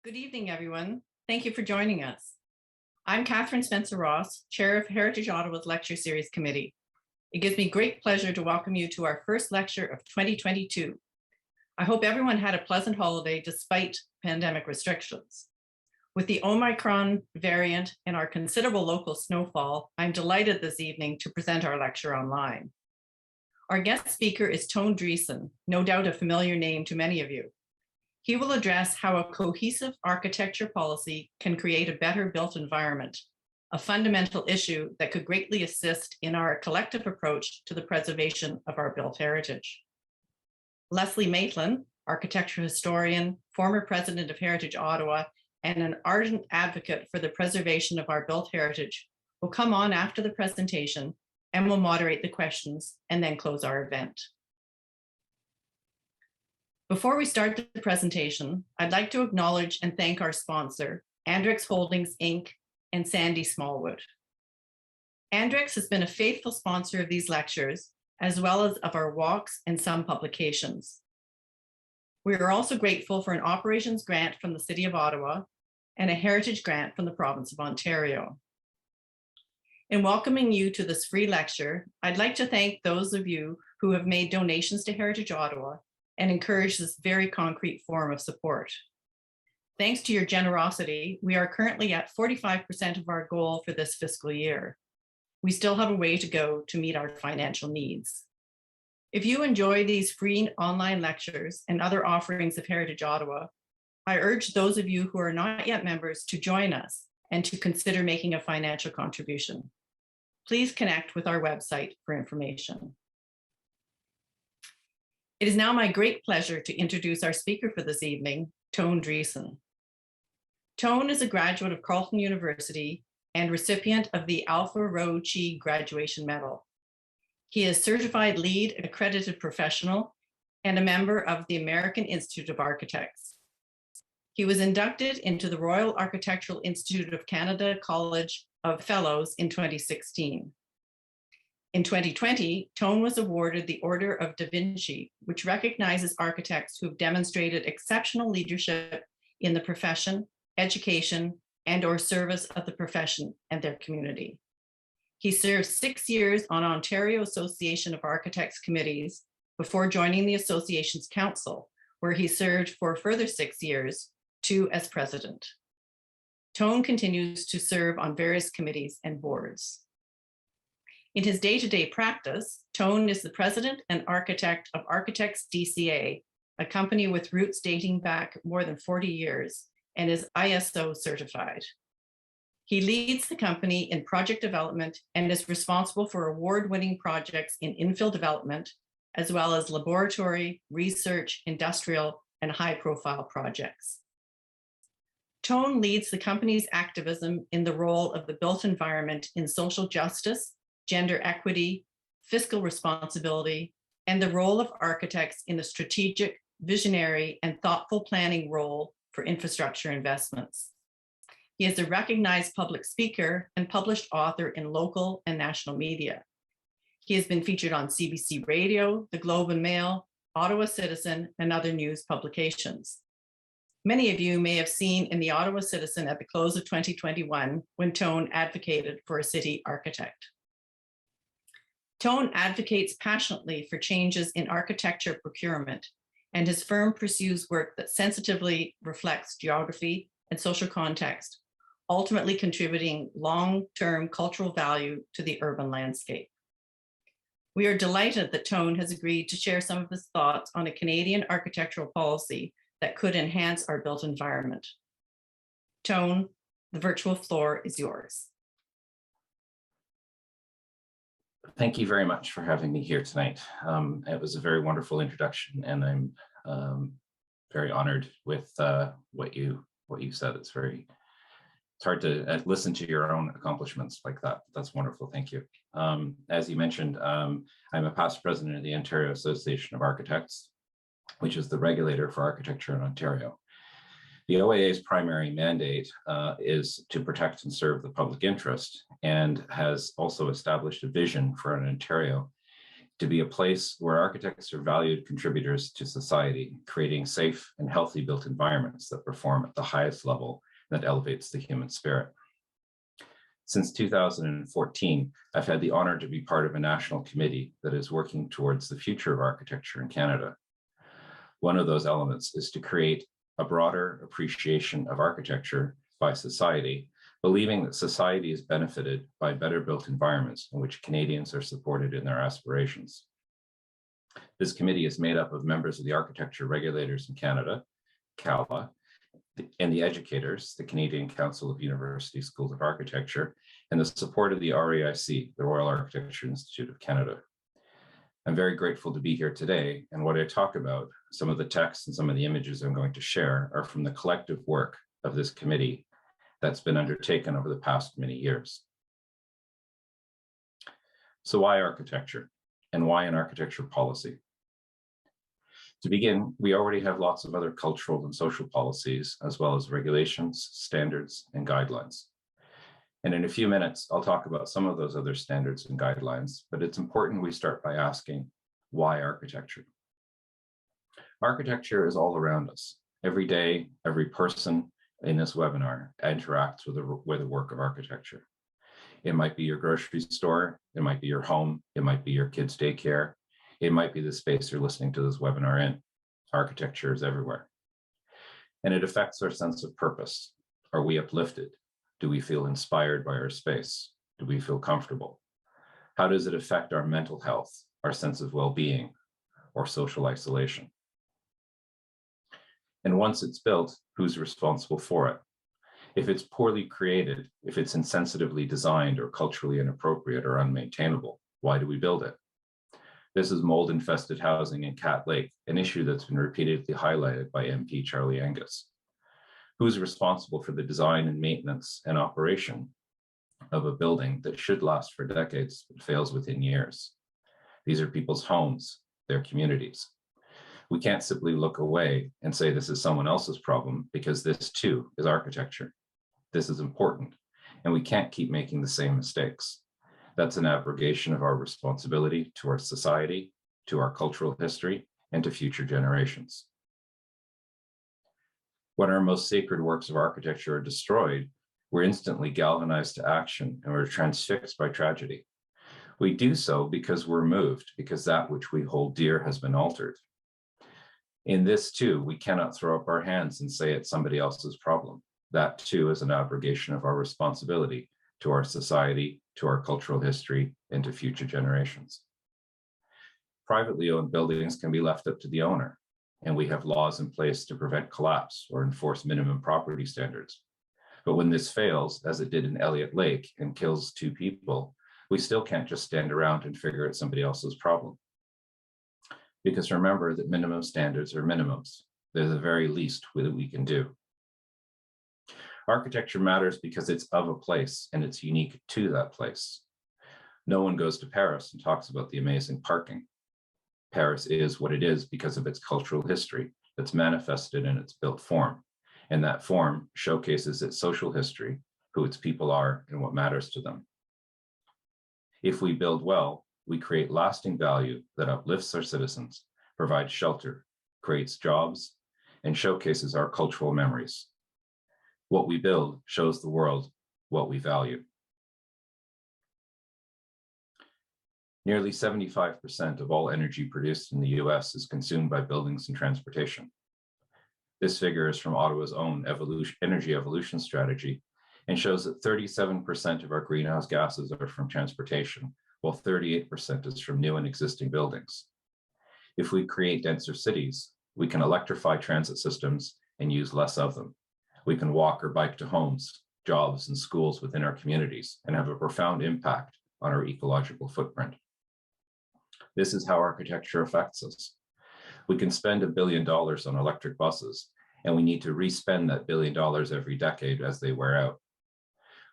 Good evening, everyone. Thank you for joining us. I'm Catherine Spencer-Ross, Chair of Heritage Ottawa's Lecture Series Committee. It gives me great pleasure to welcome you to our first lecture of 2022. I hope everyone had a pleasant holiday despite pandemic restrictions. With the Omicron variant and our considerable local snowfall, I'm delighted this evening to present our lecture online. Our guest speaker is Toon Dreessen, no doubt a familiar name to many of you. He will address how a cohesive architecture policy can create a better built environment, a fundamental issue that could greatly assist in our collective approach to the preservation of our built heritage. Leslie Maitland, architecture historian, former president of Heritage Ottawa, and an ardent advocate for the preservation of our built heritage, will come on after the presentation and will moderate the questions and then close our event. Before we start the presentation, I'd like to acknowledge and thank our sponsor, Andrex Holdings, Inc. and Sandy Smallwood. Andrex has been a faithful sponsor of these lectures, as well as of our walks and some publications. We are also grateful for an operations grant from the City of Ottawa and a heritage grant from the province of Ontario. In welcoming you to this free lecture, I'd like to thank those of you who have made donations to Heritage Ottawa and encourage this very concrete form of support. Thanks to your generosity, we are currently at 45% of our goal for this fiscal year. We still have a way to go to meet our financial needs. If you enjoy these free online lectures and other offerings of Heritage Ottawa, I urge those of you who are not yet members to join us and to consider making a financial contribution. Please connect with our website for information. It is now my great pleasure to introduce our speaker for this evening, Toon Dreessen. Toon is a graduate of Carleton University and recipient of the Alpha Rho Chi graduation medal. He is certified lead accredited professional and a member of the American Institute of Architects. He was inducted into the Royal Architectural Institute of Canada College of Fellows in 2016. In 2020, Toon was awarded the Order of DaVinci, which recognizes architects who have demonstrated exceptional leadership in the profession, education, and/or service of the profession and their community. He served 6 years on Ontario Association of Architects committees before joining the association's council, where he served for a further 6 years, 2 as president. Toon continues to serve on various committees and boards. In his day-to-day practice, Toon is the president and architect of Architects DCA, a company with roots dating back more than 40 years and is ISO certified. He leads the company in project development and is responsible for award-winning projects in infill development, as well as laboratory, research, industrial, and high-profile projects. Toon leads the company's activism in the role of the built environment in social justice, gender equity, fiscal responsibility, and the role of architects in the strategic, visionary, and thoughtful planning role for infrastructure investments. He is a recognized public speaker and published author in local and national media. He has been featured on CBC Radio, the Globe and Mail, Ottawa Citizen, and other news publications. Many of you may have seen in the Ottawa Citizen at the close of 2021 when Toon advocated for a city architect. Toon advocates passionately for changes in architecture procurement, and his firm pursues work that sensitively reflects geography and social context, ultimately contributing long-term cultural value to the urban landscape. We are delighted that Toon has agreed to share some of his thoughts on a Canadian architectural policy that could enhance our built environment. Toon, the virtual floor is yours. Thank you very much for having me here tonight. It was a very wonderful introduction, and I'm very honored with what you said. It's hard to listen to your own accomplishments like that. That's wonderful. Thank you. As you mentioned, I'm a past president of the Ontario Association of Architects, which is the regulator for architecture in Ontario. The OAA's primary mandate is to protect and serve the public interest, and has also established a vision for an Ontario to be a place where architects are valued contributors to society, creating safe and healthy built environments that perform at the highest level that elevates the human spirit. Since 2014, I've had the honor to be part of a national committee that is working towards the future of architecture in Canada. One of those elements is to create a broader appreciation of architecture by society, believing that society is benefited by better built environments in which Canadians are supported in their aspirations. This committee is made up of members of the architecture regulators in Canada, CALA, and the educators, the Canadian Council of University Schools of Architecture, and the support of the RAIC, the Royal Architecture Institute of Canada. I'm very grateful to be here today, and what I talk about, some of the texts and some of the images I'm going to share are from the collective work of this committee that's been undertaken over the past many years. So why architecture, and why an architecture policy? To begin, we already have lots of other cultural and social policies, as well as regulations, standards, and guidelines. And in a few minutes, I'll talk about some of those other standards and guidelines, but it's important we start by asking, why architecture? Architecture is all around us. Every day, every person in this webinar interacts with the work of architecture. It might be your grocery store, it might be your home, it might be your kids' daycare, it might be the space you're listening to this webinar in. Architecture is everywhere. And it affects our sense of purpose. Are we uplifted? Do we feel inspired by our space? Do we feel comfortable? How does it affect our mental health, our sense of well-being, or social isolation? And once it's built, who's responsible for it? If it's poorly created, if it's insensitively designed or culturally inappropriate or unmaintainable, why do we build it? This is mold-infested housing in Cat Lake, an issue that's been repeatedly highlighted by MP Charlie Angus. Who's responsible for the design and maintenance and operation of a building that should last for decades but fails within years? These are people's homes, their communities. We can't simply look away and say this is someone else's problem, because this too is architecture. This is important, and we can't keep making the same mistakes. That's an abrogation of our responsibility to our society, to our cultural history, and to future generations. When our most sacred works of architecture are destroyed, we're instantly galvanized to action and we're transfixed by tragedy. We do so because we're moved, because that which we hold dear has been altered. In this too, we cannot throw up our hands and say it's somebody else's problem. That too is an abrogation of our responsibility to our society, to our cultural history, and to future generations. Privately owned buildings can be left up to the owner, and we have laws in place to prevent collapse or enforce minimum property standards. But when this fails, as it did in Elliott Lake and kills 2 people, we still can't just stand around and figure it's somebody else's problem. Because remember that minimum standards are minimums. They're the very least that we can do. Architecture matters because it's of a place and it's unique to that place. No one goes to Paris and talks about the amazing parking. Paris is what it is because of its cultural history that's manifested in its built form. And that form showcases its social history, who its people are, and what matters to them. If we build well, we create lasting value that uplifts our citizens, provides shelter, creates jobs, and showcases our cultural memories. What we build shows the world what we value. Nearly 75% of all energy produced in the US is consumed by buildings and transportation. This figure is from Ottawa's own energy evolution strategy and shows that 37% of our greenhouse gases are from transportation, while 38% is from new and existing buildings. If we create denser cities, we can electrify transit systems and use less of them. We can walk or bike to homes, jobs, and schools within our communities and have a profound impact on our ecological footprint. This is how architecture affects us. We can spend $1 billion on electric buses, and we need to re-spend that $1 billion every decade as they wear out.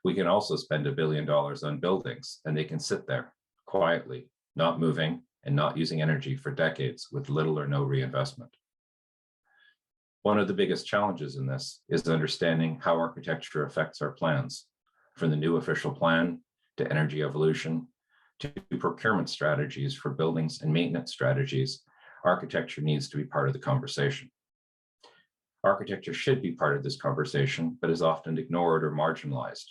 We can also spend $1 billion on buildings, and they can sit there quietly, not moving and not using energy for decades with little or no reinvestment. One of the biggest challenges in this is understanding how architecture affects our plans, from the new official plan to energy evolution to procurement strategies for buildings and maintenance strategies, architecture needs to be part of the conversation. Architecture should be part of this conversation, but is often ignored or marginalized.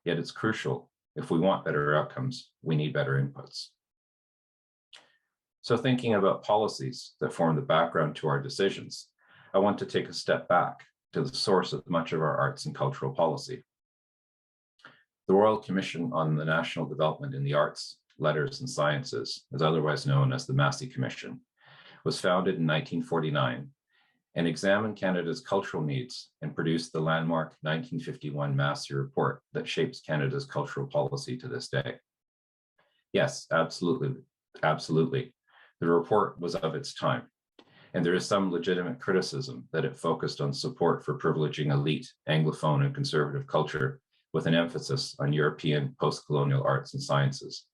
Yet it's crucial. If we want better outcomes, we need better inputs. So thinking about policies that form the background to our decisions, I want to take a step back to the source of much of our arts and cultural policy. The Royal Commission on the National Development in the Arts, Letters and Sciences, is otherwise known as the Massey Commission, was founded in 1949 and examined Canada's cultural needs and produced the landmark 1951 Massey Report that shapes Canada's cultural policy to this day. Yes, absolutely. The report was of its time, and there is some legitimate criticism that it focused on support for privileging elite, Anglophone and conservative culture with an emphasis on European post-colonial arts and sciences.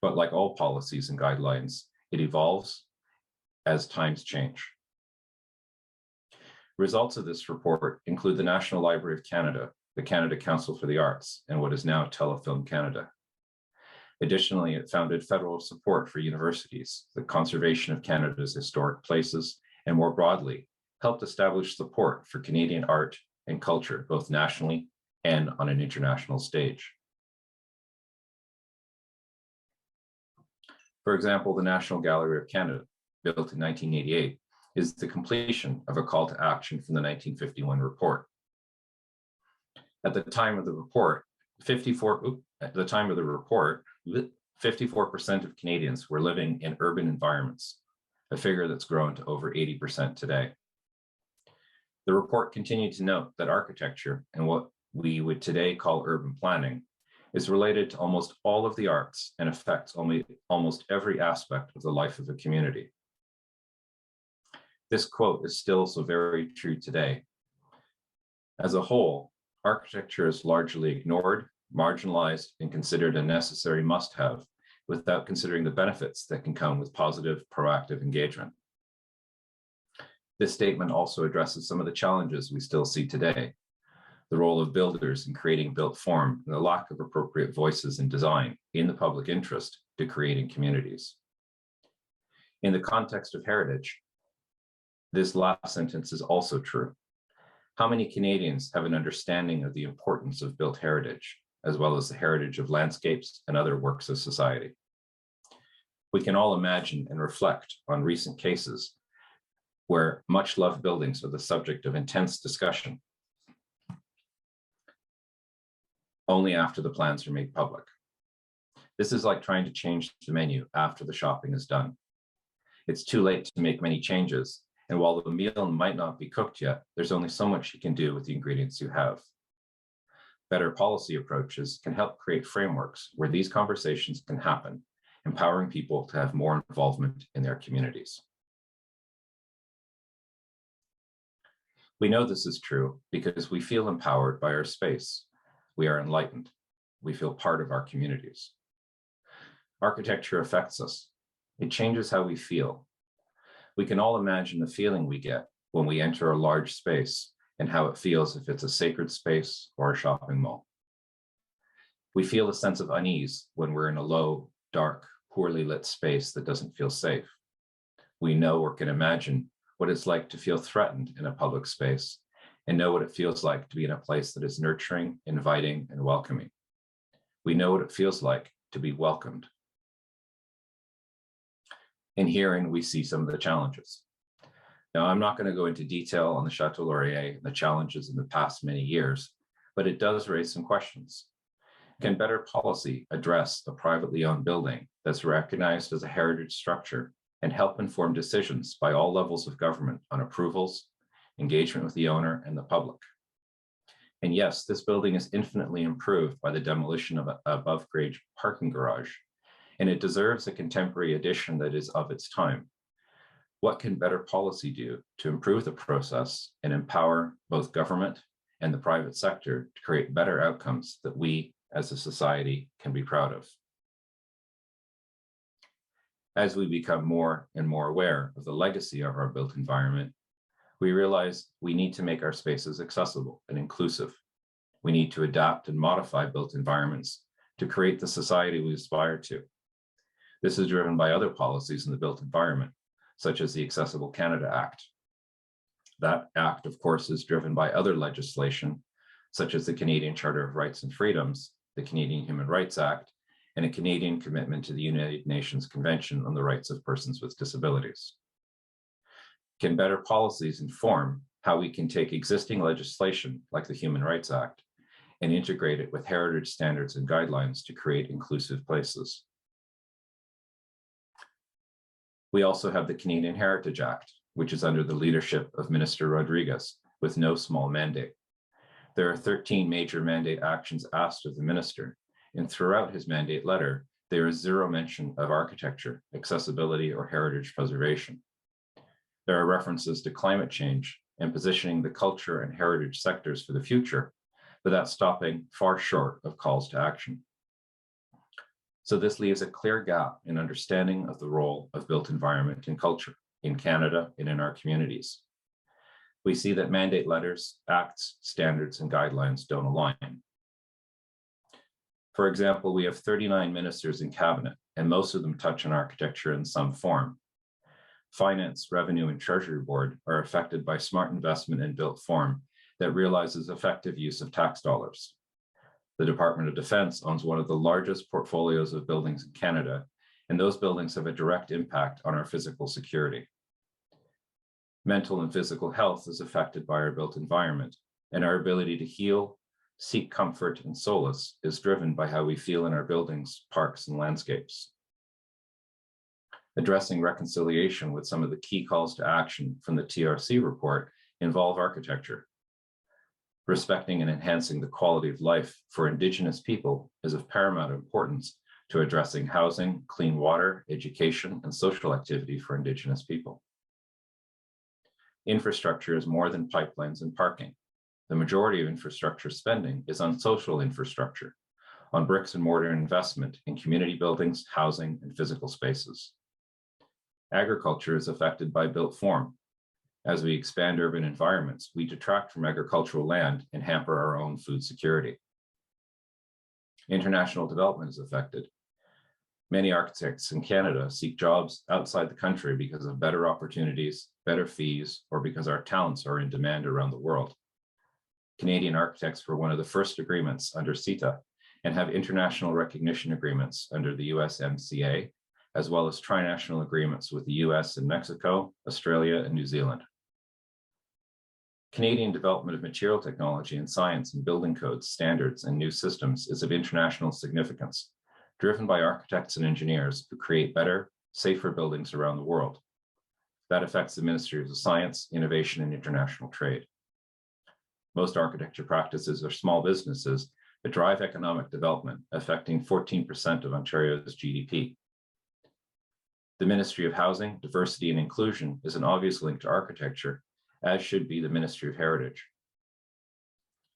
But like all policies and guidelines, it evolves as times change. Results of this report include the National Library of Canada, the Canada Council for the Arts, and what is now Telefilm Canada. Additionally, it founded federal support for universities, the conservation of Canada's historic places, and more broadly, helped establish support for Canadian art and culture, both nationally and on an international stage. For example, the National Gallery of Canada, built in 1988, is the completion of a call to action from the 1951 report. At the time of the report, 54% of Canadians were living in urban environments, a figure that's grown to over 80% today. The report continued to note that architecture and what we would today call urban planning is related to almost all of the arts and affects almost every aspect of the life of a community. This quote is still so very true today. As a whole, architecture is largely ignored, marginalized, and considered a necessary must-have without considering the benefits that can come with positive, proactive engagement. This statement also addresses some of the challenges we still see today, the role of builders in creating built form and the lack of appropriate voices in design in the public interest to creating communities. In the context of heritage, this last sentence is also true. How many Canadians have an understanding of the importance of built heritage, as well as the heritage of landscapes and other works of society? We can all imagine and reflect on recent cases where much-loved buildings are the subject of intense discussion only after the plans are made public. This is like trying to change the menu after the shopping is done. It's too late to make many changes, and while the meal might not be cooked yet, there's only so much you can do with the ingredients you have. Better policy approaches can help create frameworks where these conversations can happen, empowering people to have more involvement in their communities. We know this is true because we feel empowered by our space. We are enlightened. We feel part of our communities. Architecture affects us. It changes how we feel. We can all imagine the feeling we get when we enter a large space and how it feels if it's a sacred space or a shopping mall. We feel a sense of unease when we're in a low, dark, poorly lit space that doesn't feel safe. We know or can imagine what it's like to feel threatened in a public space and know what it feels like to be in a place that is nurturing, inviting, and welcoming. We know what it feels like to be welcomed. And herein we see some of the challenges. Now, I'm not going to go into detail on the Chateau Laurier and the challenges in the past many years, but it does raise some questions. Can better policy address a privately owned building that's recognized as a heritage structure and help inform decisions by all levels of government on approvals, engagement with the owner and the public? And yes, this building is infinitely improved by the demolition of an above-grade parking garage, and it deserves a contemporary addition that is of its time. What can better policy do to improve the process and empower both government and the private sector to create better outcomes that we as a society can be proud of? As we become more and more aware of the legacy of our built environment, we realize we need to make our spaces accessible and inclusive. We need to adapt and modify built environments to create the society we aspire to, This is driven by other policies in the built environment, such as the Accessible Canada Act. That act, of course, is driven by other legislation, such as the Canadian Charter of Rights and Freedoms, the Canadian Human Rights Act, and a Canadian commitment to the United Nations Convention on the Rights of Persons with Disabilities. Can better policies inform how we can take existing legislation, like the Human Rights Act, and integrate it with heritage standards and guidelines to create inclusive places? We also have the Canadian Heritage Act, which is under the leadership of Minister Rodriguez, with no small mandate. There are 13 major mandate actions asked of the minister, and throughout his mandate letter, there is zero mention of architecture, accessibility, or heritage preservation. There are references to climate change and positioning the culture and heritage sectors for the future, but that's stopping far short of calls to action. So this leaves a clear gap in understanding of the role of built environment and culture in Canada and in our communities. We see that mandate letters, acts, standards, and guidelines don't align. For example, we have 39 ministers in cabinet, and most of them touch on architecture in some form. Finance, Revenue, and Treasury Board are affected by smart investment in built form that realizes effective use of tax dollars. The Department of Defense owns one of the largest portfolios of buildings in Canada, and those buildings have a direct impact on our physical security. Mental and physical health is affected by our built environment, and our ability to heal, seek comfort, and solace is driven by how we feel in our buildings, parks, and landscapes. Addressing reconciliation with some of the key calls to action from the TRC report involve architecture. Respecting and enhancing the quality of life for Indigenous people is of paramount importance to addressing housing, clean water, education, and social activity for Indigenous people. Infrastructure is more than pipelines and parking. The majority of infrastructure spending is on social infrastructure, on bricks and mortar investment in community buildings, housing, and physical spaces. Agriculture is affected by built form. As we expand urban environments, we detract from agricultural land and hamper our own food security. International development is affected. Many architects in Canada seek jobs outside the country because of better opportunities, better fees, or because our talents are in demand around the world. Canadian architects were one of the first agreements under CETA and have international recognition agreements under the USMCA, as well as trinational agreements with the US and Mexico, Australia, and New Zealand. Canadian development of material technology and science and building codes, standards, and new systems is of international significance, driven by architects and engineers who create better, safer buildings around the world. That affects the Ministry of Science, Innovation, and International Trade. Most architecture practices are small businesses that drive economic development, affecting 14% of Ontario's GDP. The Ministry of Housing, Diversity, and Inclusion is an obvious link to architecture, as should be the Ministry of Heritage.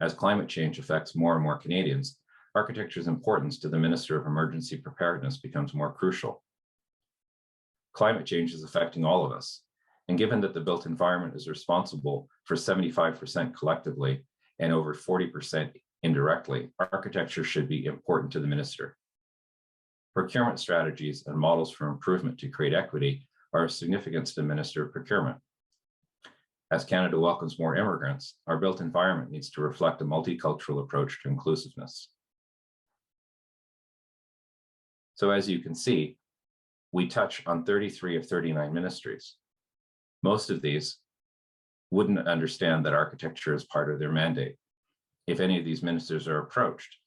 As climate change affects more and more Canadians, architecture's importance to the Minister of Emergency Preparedness becomes more crucial. Climate change is affecting all of us, and given that the built environment is responsible for 75% collectively and over 40% indirectly, architecture should be important to the Minister. Procurement strategies and models for improvement to create equity are of significance to the Minister of Procurement. As Canada welcomes more immigrants, our built environment needs to reflect a multicultural approach to inclusiveness. So as you can see, we touch on 33 of 39 ministries. Most of these wouldn't understand that architecture is part of their mandate. If any of these ministers are approached,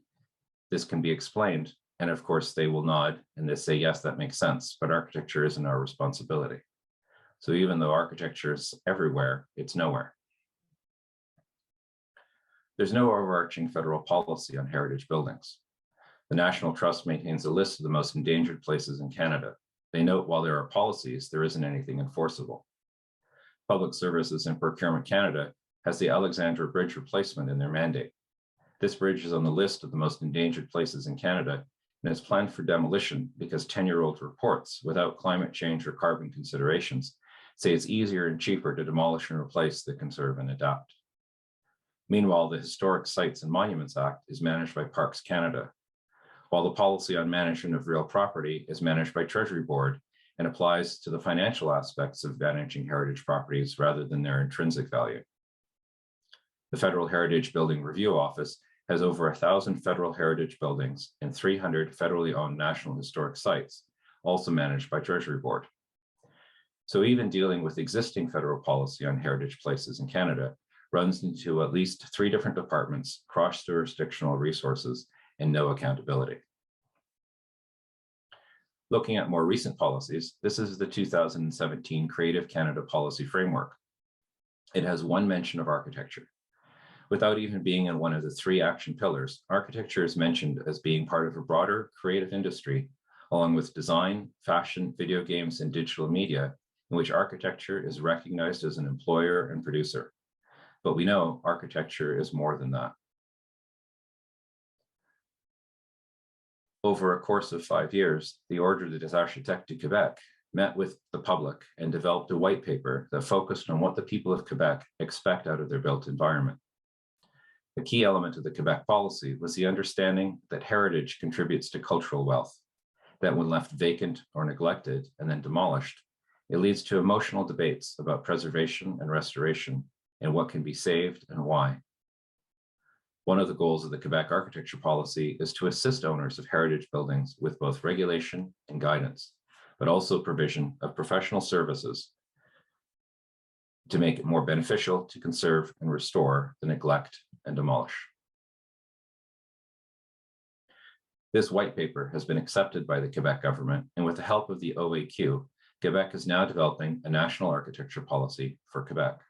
this can be explained, and of course they will nod and they say, yes, that makes sense, but architecture isn't our responsibility. So even though architecture is everywhere, it's nowhere. There's no overarching federal policy on heritage buildings. The National Trust maintains a list of the most endangered places in Canada. They note while there are policies, there isn't anything enforceable. Public Services and Procurement Canada has the Alexandra Bridge replacement in their mandate. This bridge is on the list of the most endangered places in Canada and is planned for demolition because 10-year-old reports, without climate change or carbon considerations, say it's easier and cheaper to demolish and replace than conserve and adapt. Meanwhile, the Historic Sites and Monuments Act is managed by Parks Canada. while the policy on management of real property is managed by Treasury Board and applies to the financial aspects of managing heritage properties rather than their intrinsic value. The Federal Heritage Building Review Office has over 1,000 federal heritage buildings and 300 federally owned national historic sites, also managed by Treasury Board. So even dealing with existing federal policy on heritage places in Canada runs into at least 3 different departments, cross-jurisdictional resources, and no accountability. Looking at more recent policies, this is the 2017 Creative Canada Policy Framework. It has 1 mention of architecture. Without even being in one of the 3 action pillars, architecture is mentioned as being part of a broader creative industry, along with design, fashion, video games, and digital media, in which architecture is recognized as an employer and producer. But we know architecture is more than that. Over a course of 5 years, the Order des Architectes du Québec met with the public and developed a white paper that focused on what the people of Quebec expect out of their built environment. The key element of the Quebec policy was the understanding that heritage contributes to cultural wealth, that when left vacant or neglected and then demolished, it leads to emotional debates about preservation and restoration and what can be saved and why. One of the goals of the Quebec architecture policy is to assist owners of heritage buildings with both regulation and guidance, but also provision of professional services to make it more beneficial to conserve and restore the neglect and demolish. This white paper has been accepted by the Quebec government, and with the help of the OAQ, Quebec is now developing a national architecture policy for Quebec.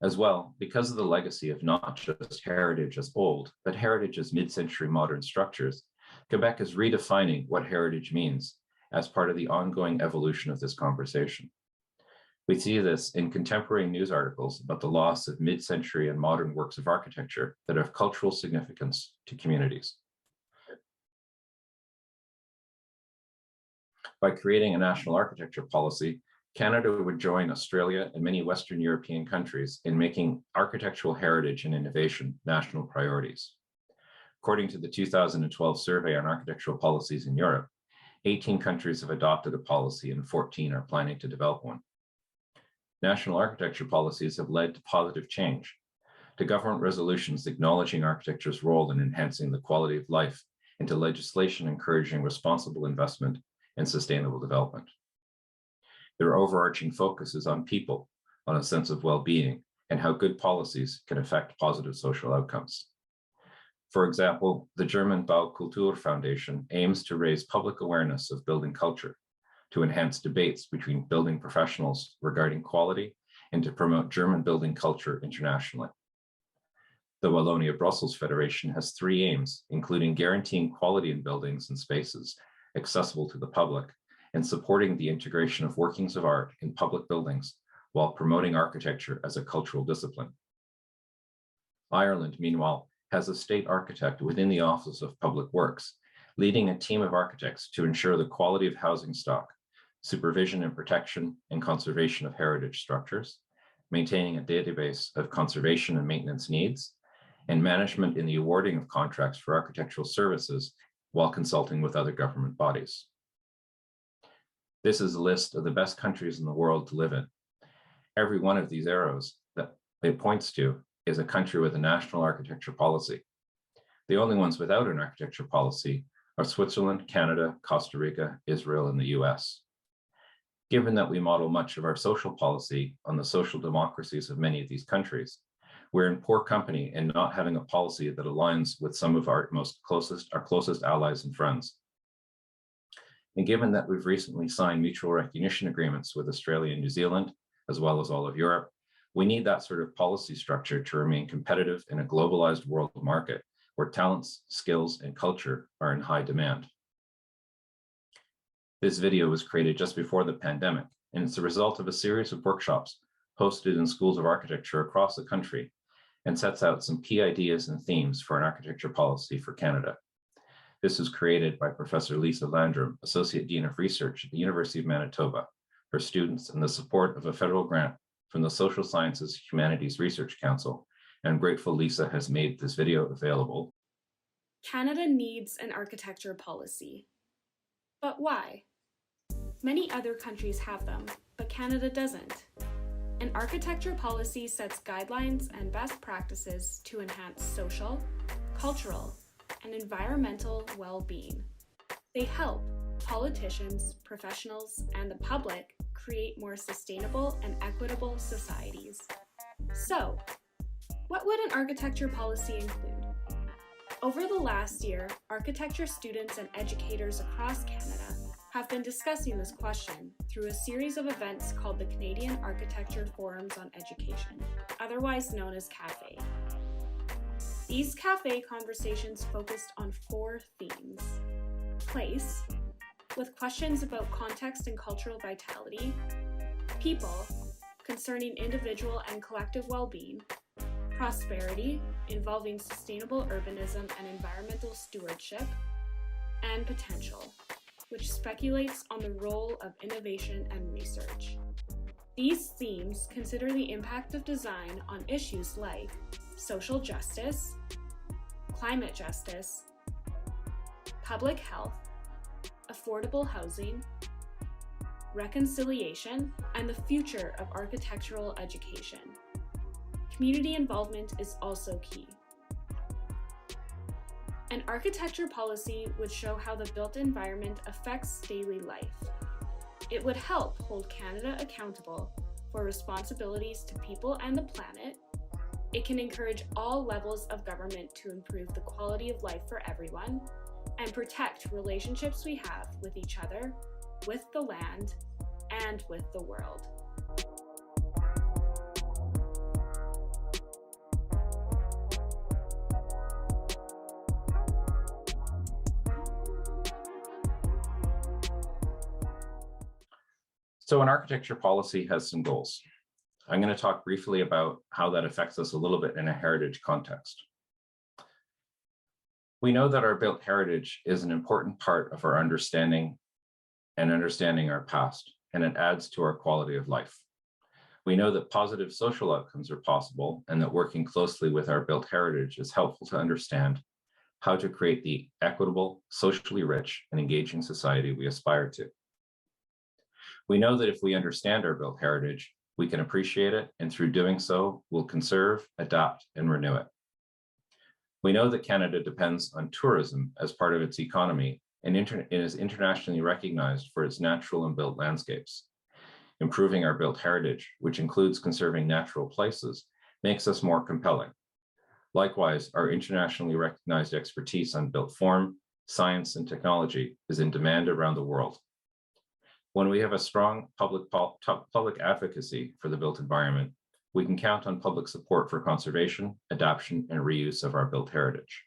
As well, because of the legacy of not just heritage as old, but heritage as mid-century modern structures, Quebec is redefining what heritage means as part of the ongoing evolution of this conversation. We see this in contemporary news articles about the loss of mid-century and modern works of architecture that have cultural significance to communities. By creating a national architecture policy, Canada would join Australia and many Western European countries in making architectural heritage and innovation national priorities. According to the 2012 survey on architectural policies in Europe, 18 countries have adopted a policy and 14 are planning to develop one. National architecture policies have led to positive change, to government resolutions acknowledging architecture's role in enhancing the quality of life, and to legislation encouraging responsible investment and sustainable development. Their overarching focus is on people, on a sense of well-being, and how good policies can affect positive social outcomes. For example, the German Baukultur Foundation aims to raise public awareness of building culture, to enhance debates between building professionals regarding quality, and to promote German building culture internationally. The Wallonia-Brussels Federation has 3 aims, including guaranteeing quality in buildings and spaces accessible to the public, and supporting the integration of workings of art in public buildings while promoting architecture as a cultural discipline. Ireland, meanwhile, has a state architect within the Office of Public Works, leading a team of architects to ensure the quality of housing stock, supervision and protection and conservation of heritage structures, maintaining a database of conservation and maintenance needs, and management in the awarding of contracts for architectural services while consulting with other government bodies. This is a list of the best countries in the world to live in. Every one of these arrows that it points to is a country with a national architecture policy. The only ones without an architecture policy are Switzerland, Canada, Costa Rica, Israel, and the US. Given that we model much of our social policy on the social democracies of many of these countries, we're in poor company in not having a policy that aligns with some of our closest allies and friends. And given that we've recently signed mutual recognition agreements with Australia and New Zealand, as well as all of Europe, we need that sort of policy structure to remain competitive in a globalized world market where talents, skills, and culture are in high demand. This video was created just before the pandemic, and it's a result of a series of workshops hosted in schools of architecture across the country, and sets out some key ideas and themes for an architecture policy for Canada. This was created by Professor Lisa Landrum, Associate Dean of Research at the University of Manitoba, her students, and the support of a federal grant from the Social Sciences Humanities Research Council and I'm grateful Lisa has made this video available. Canada needs an architecture policy. But why? Many other countries have them, but Canada doesn't. An architecture policy sets guidelines and best practices to enhance social, cultural, and environmental well-being. They help politicians, professionals, and the public create more sustainable and equitable societies. So, what would an architecture policy include? Over the last year, architecture students and educators across Canada have been discussing this question through a series of events called the Canadian Architecture Forums on Education, otherwise known as CAFE. These CAFE conversations focused on 4 themes: place, with questions about context and cultural vitality; people, concerning individual and collective well-being; prosperity, involving sustainable urbanism and environmental stewardship; and potential, which speculates on the role of innovation and research. These themes consider the impact of design on issues like social justice, climate justice, public health, affordable housing, reconciliation, and the future of architectural education. Community involvement is also key. An architecture policy would show how the built environment affects daily life. It would help hold Canada accountable for responsibilities to people and the planet. It can encourage all levels of government to improve the quality of life for everyone and protect relationships we have with each other, with the land, and with the world. So an architecture policy has some goals. I'm going to talk briefly about how that affects us a little bit in a heritage context. We know that our built heritage is an important part of our understanding our past, and it adds to our quality of life. We know that positive social outcomes are possible and that working closely with our built heritage is helpful to understand how to create the equitable, socially rich, and engaging society we aspire to. We know that if we understand our built heritage, we can appreciate it, and through doing so, we'll conserve, adapt, and renew it. We know that Canada depends on tourism as part of its economy and is internationally recognized for its natural and built landscapes. Improving our built heritage, which includes conserving natural places, makes us more compelling. Likewise, our internationally recognized expertise on built form, science, and technology is in demand around the world. When we have a strong public advocacy for the built environment, we can count on public support for conservation, adaptation, and reuse of our built heritage.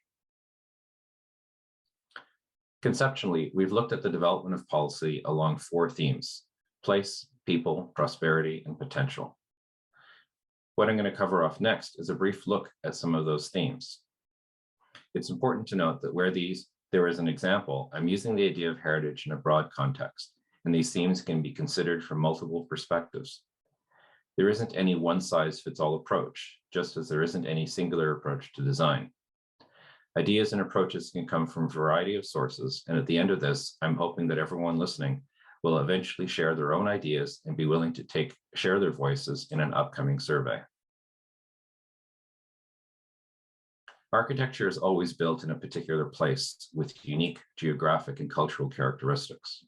Conceptually, we've looked at the development of policy along 4 themes: place, people, prosperity, and potential. What I'm going to cover off next is a brief look at some of those themes. It's important to note that where there is an example, I'm using the idea of heritage in a broad context, and these themes can be considered from multiple perspectives. There isn't any one-size-fits-all approach, just as there isn't any singular approach to design. Ideas and approaches can come from a variety of sources, and at the end of this, I'm hoping that everyone listening will eventually share their own ideas and be willing to share their voices in an upcoming survey. Architecture is always built in a particular place with unique geographic and cultural characteristics.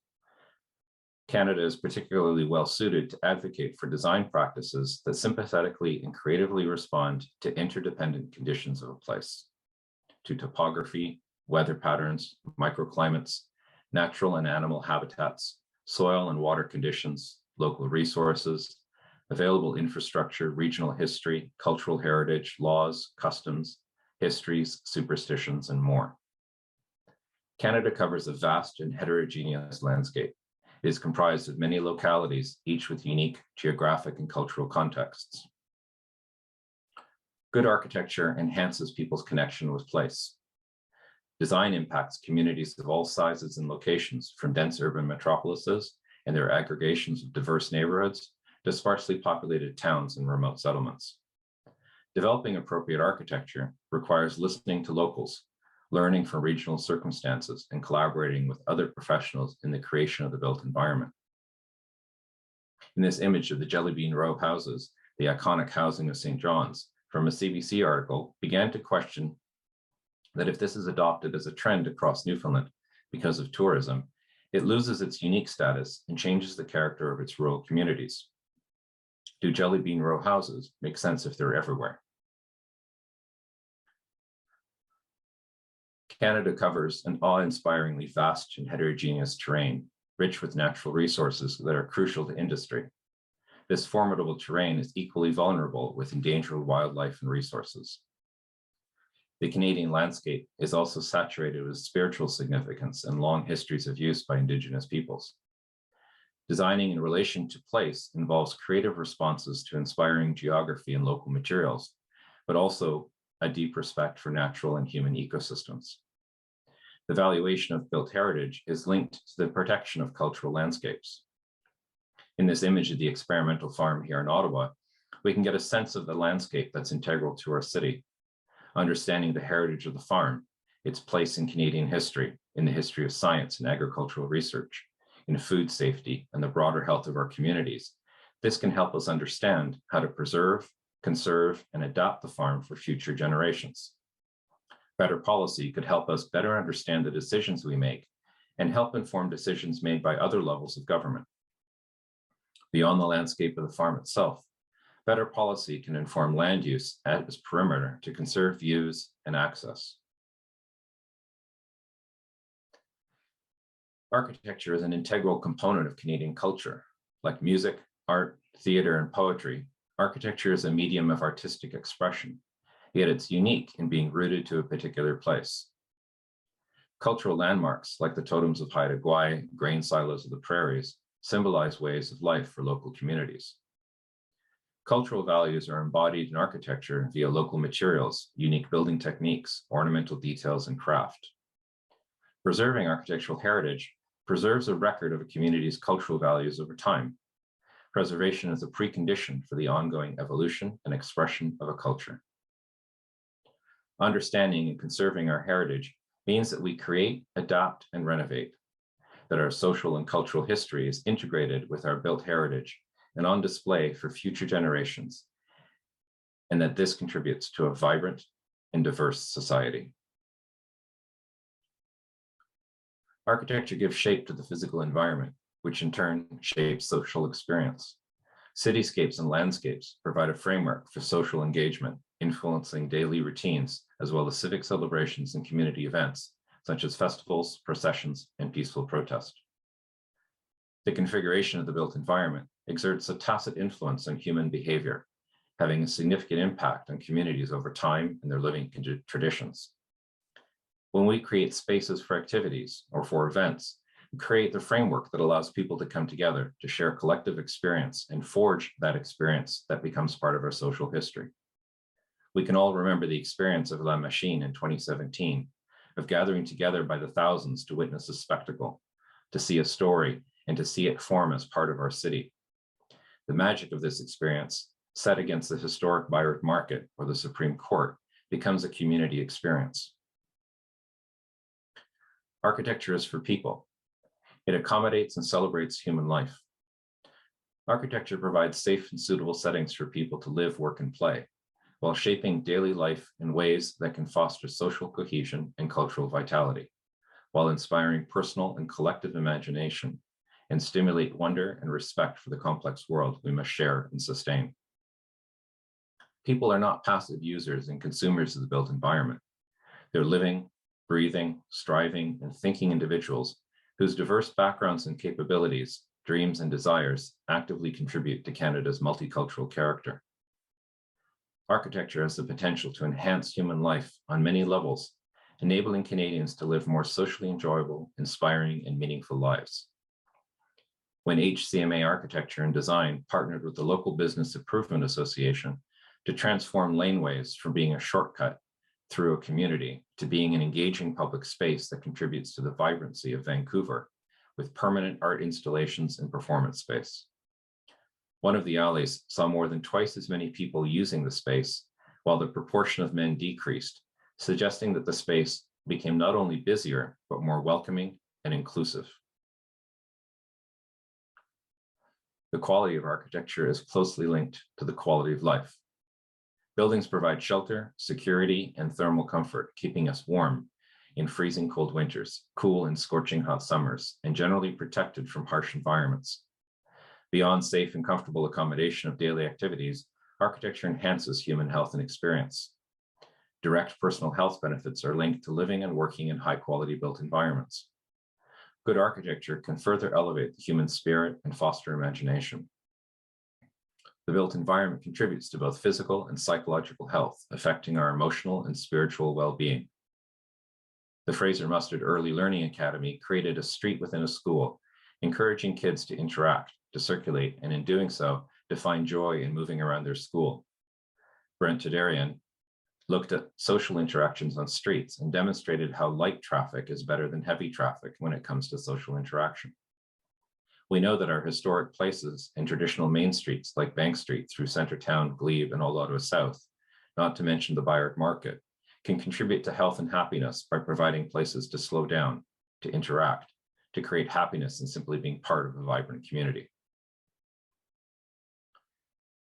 Canada is particularly well suited to advocate for design practices that sympathetically and creatively respond to interdependent conditions of a place, to topography, weather patterns, microclimates, natural and animal habitats, soil and water conditions, local resources, available infrastructure, regional history, cultural heritage, laws, customs, histories, superstitions, and more. Canada covers a vast and heterogeneous landscape. It is comprised of many localities, each with unique geographic and cultural contexts. Good architecture enhances people's connection with place. Design impacts communities of all sizes and locations, from dense urban metropolises and their aggregations of diverse neighborhoods to sparsely populated towns and remote settlements. Developing appropriate architecture requires listening to locals, learning from regional circumstances, and collaborating with other professionals in the creation of the built environment. In this image of the Jelly Bean Row houses, the iconic housing of St. John's, from a CBC article, began to question that if this is adopted as a trend across Newfoundland because of tourism, it loses its unique status and changes the character of its rural communities. Do Jelly Bean Row houses make sense if they're everywhere? Canada covers an awe-inspiringly vast and heterogeneous terrain, rich with natural resources that are crucial to industry. This formidable terrain is equally vulnerable with endangered wildlife and resources. The Canadian landscape is also saturated with spiritual significance and long histories of use by Indigenous peoples. Designing in relation to place involves creative responses to inspiring geography and local materials, but also a deep respect for natural and human ecosystems. The valuation of built heritage is linked to the protection of cultural landscapes. In this image of the experimental farm here in Ottawa, we can get a sense of the landscape that's integral to our city, understanding the heritage of the farm, its place in Canadian history, in the history of science and agricultural research, in food safety and the broader health of our communities. This can help us understand how to preserve, conserve, and adapt the farm for future generations. Better policy could help us better understand the decisions we make and help inform decisions made by other levels of government. Beyond the landscape of the farm itself, better policy can inform land use at its perimeter to conserve views and access. Architecture is an integral component of Canadian culture. Like music, art, theater, and poetry, architecture is a medium of artistic expression, yet it's unique in being rooted to a particular place. Cultural landmarks like the totems of Haida Gwaii, grain silos of the prairies, symbolize ways of life for local communities. Cultural values are embodied in architecture via local materials, unique building techniques, ornamental details, and craft. Preserving architectural heritage preserves a record of a community's cultural values over time. Preservation is a precondition for the ongoing evolution and expression of a culture. Understanding and conserving our heritage means that we create, adapt, and renovate, that our social and cultural history is integrated with our built heritage and on display for future generations, and that this contributes to a vibrant and diverse society. Architecture gives shape to the physical environment, which in turn shapes social experience. Cityscapes and landscapes provide a framework for social engagement, influencing daily routines, as well as civic celebrations and community events, such as festivals, processions, and peaceful protest. The configuration of the built environment exerts a tacit influence on human behavior, having a significant impact on communities over time and their living traditions. When we create spaces for activities or for events, we create the framework that allows people to come together to share collective experience and forge that experience that becomes part of our social history. We can all remember the experience of La Machine in 2017, of gathering together by the thousands to witness a spectacle, to see a story, and to see it form as part of our city. The magic of this experience, set against the historic Bayreuth Market or the Supreme Court, becomes a community experience. Architecture is for people. It accommodates and celebrates human life. Architecture provides safe and suitable settings for people to live, work, and play, while shaping daily life in ways that can foster social cohesion and cultural vitality, while inspiring personal and collective imagination and stimulate wonder and respect for the complex world we must share and sustain. People are not passive users and consumers of the built environment. They're living, breathing, striving, and thinking individuals whose diverse backgrounds and capabilities, dreams, and desires actively contribute to Canada's multicultural character. Architecture has the potential to enhance human life on many levels, enabling Canadians to live more socially enjoyable, inspiring, and meaningful lives. When HCMA Architecture and Design partnered with the local Business Improvement Association to transform laneways from being a shortcut through a community to being an engaging public space that contributes to the vibrancy of Vancouver with permanent art installations and performance space. One of the alleys saw more than twice as many people using the space while the proportion of men decreased, suggesting that the space became not only busier, but more welcoming and inclusive. The quality of architecture is closely linked to the quality of life. Buildings provide shelter, security, and thermal comfort, keeping us warm in freezing cold winters, cool in scorching hot summers, and generally protected from harsh environments. Beyond safe and comfortable accommodation of daily activities, architecture enhances human health and experience. Direct personal health benefits are linked to living and working in high-quality built environments. Good architecture can further elevate the human spirit and foster imagination. The built environment contributes to both physical and psychological health, affecting our emotional and spiritual well-being. The Fraser Mustard Early Learning Academy created a street within a school, encouraging kids to interact, to circulate, and in doing so, to find joy in moving around their school. Brent Tadarian looked at social interactions on streets and demonstrated how light traffic is better than heavy traffic when it comes to social interaction. We know that our historic places and traditional main streets like Bank Street through Centretown, Glebe, and Old Ottawa South, not to mention the Bayard Market, can contribute to health and happiness by providing places to slow down, to interact, to create happiness in simply being part of a vibrant community.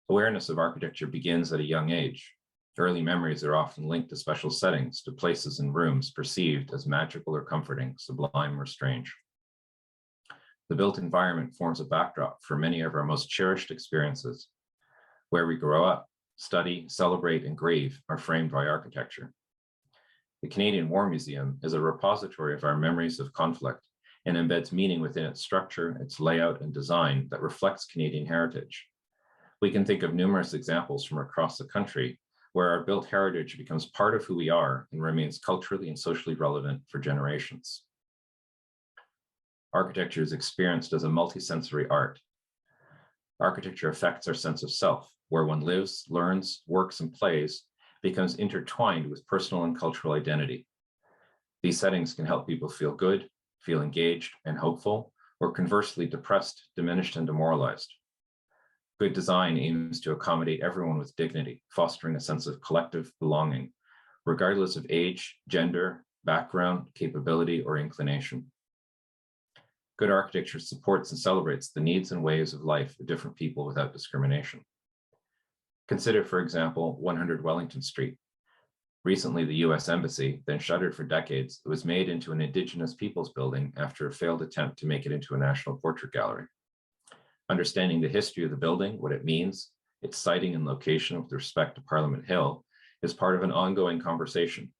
Awareness of architecture begins at a young age. Early memories are often linked to special settings, to places and rooms perceived as magical or comforting, sublime or strange. The built environment forms a backdrop for many of our most cherished experiences. Where we grow up, study, celebrate, and grieve are framed by architecture. The Canadian War Museum is a repository of our memories of conflict and embeds meaning within its structure, its layout, and design that reflects Canadian heritage. We can think of numerous examples from across the country where our built heritage becomes part of who we are and remains culturally and socially relevant for generations. Architecture is experienced as a multisensory art. Architecture affects our sense of self, where one lives, learns, works, and plays becomes intertwined with personal and cultural identity. These settings can help people feel good, feel engaged and hopeful, or conversely depressed, diminished, and demoralized. Good design aims to accommodate everyone with dignity, fostering a sense of collective belonging, regardless of age, gender, background, capability, or inclination. Good architecture supports and celebrates the needs and ways of life of different people without discrimination. Consider, for example, 100 Wellington Street. Recently, the US Embassy, then shuttered for decades, was made into an Indigenous peoples building after a failed attempt to make it into a national portrait gallery. Understanding the history of the building, what it means, its siting and location with respect to Parliament Hill, is part of an ongoing conversation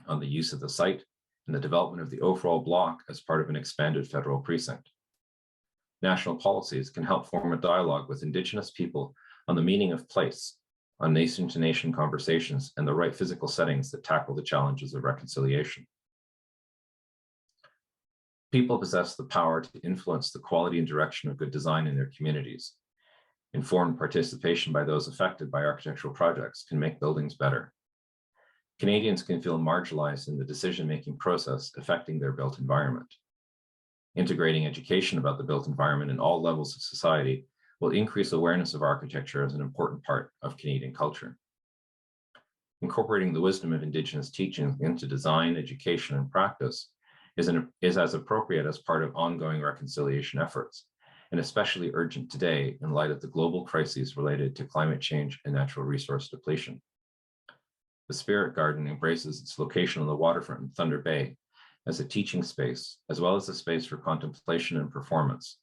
on the use of the site and the development of the overall block as part of an expanded federal precinct. National policies can help form a dialogue with Indigenous people on the meaning of place, on nation-to-nation conversations, and the right physical settings that tackle the challenges of reconciliation. People possess the power to influence the quality and direction of good design in their communities. Informed participation by those affected by architectural projects can make buildings better. Canadians can feel marginalized in the decision-making process affecting their built environment. Integrating education about the built environment in all levels of society will increase awareness of architecture as an important part of Canadian culture. Incorporating the wisdom of Indigenous teaching into design, education, and practice is as appropriate as part of ongoing reconciliation efforts, and especially urgent today in light of the global crises related to climate change and natural resource depletion. The Spirit Garden embraces its location on the waterfront in Thunder Bay as a teaching space, as well as a space for contemplation and performance,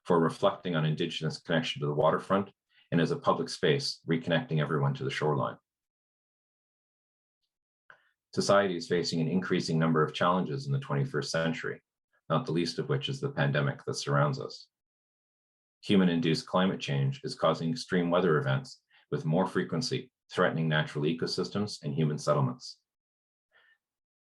for reflecting on Indigenous connection to the waterfront, and as a public space, reconnecting everyone to the shoreline. Society is facing an increasing number of challenges in the 21st century, not the least of which is the pandemic that surrounds us. Human-induced climate change is causing extreme weather events with more frequency, threatening natural ecosystems and human settlements.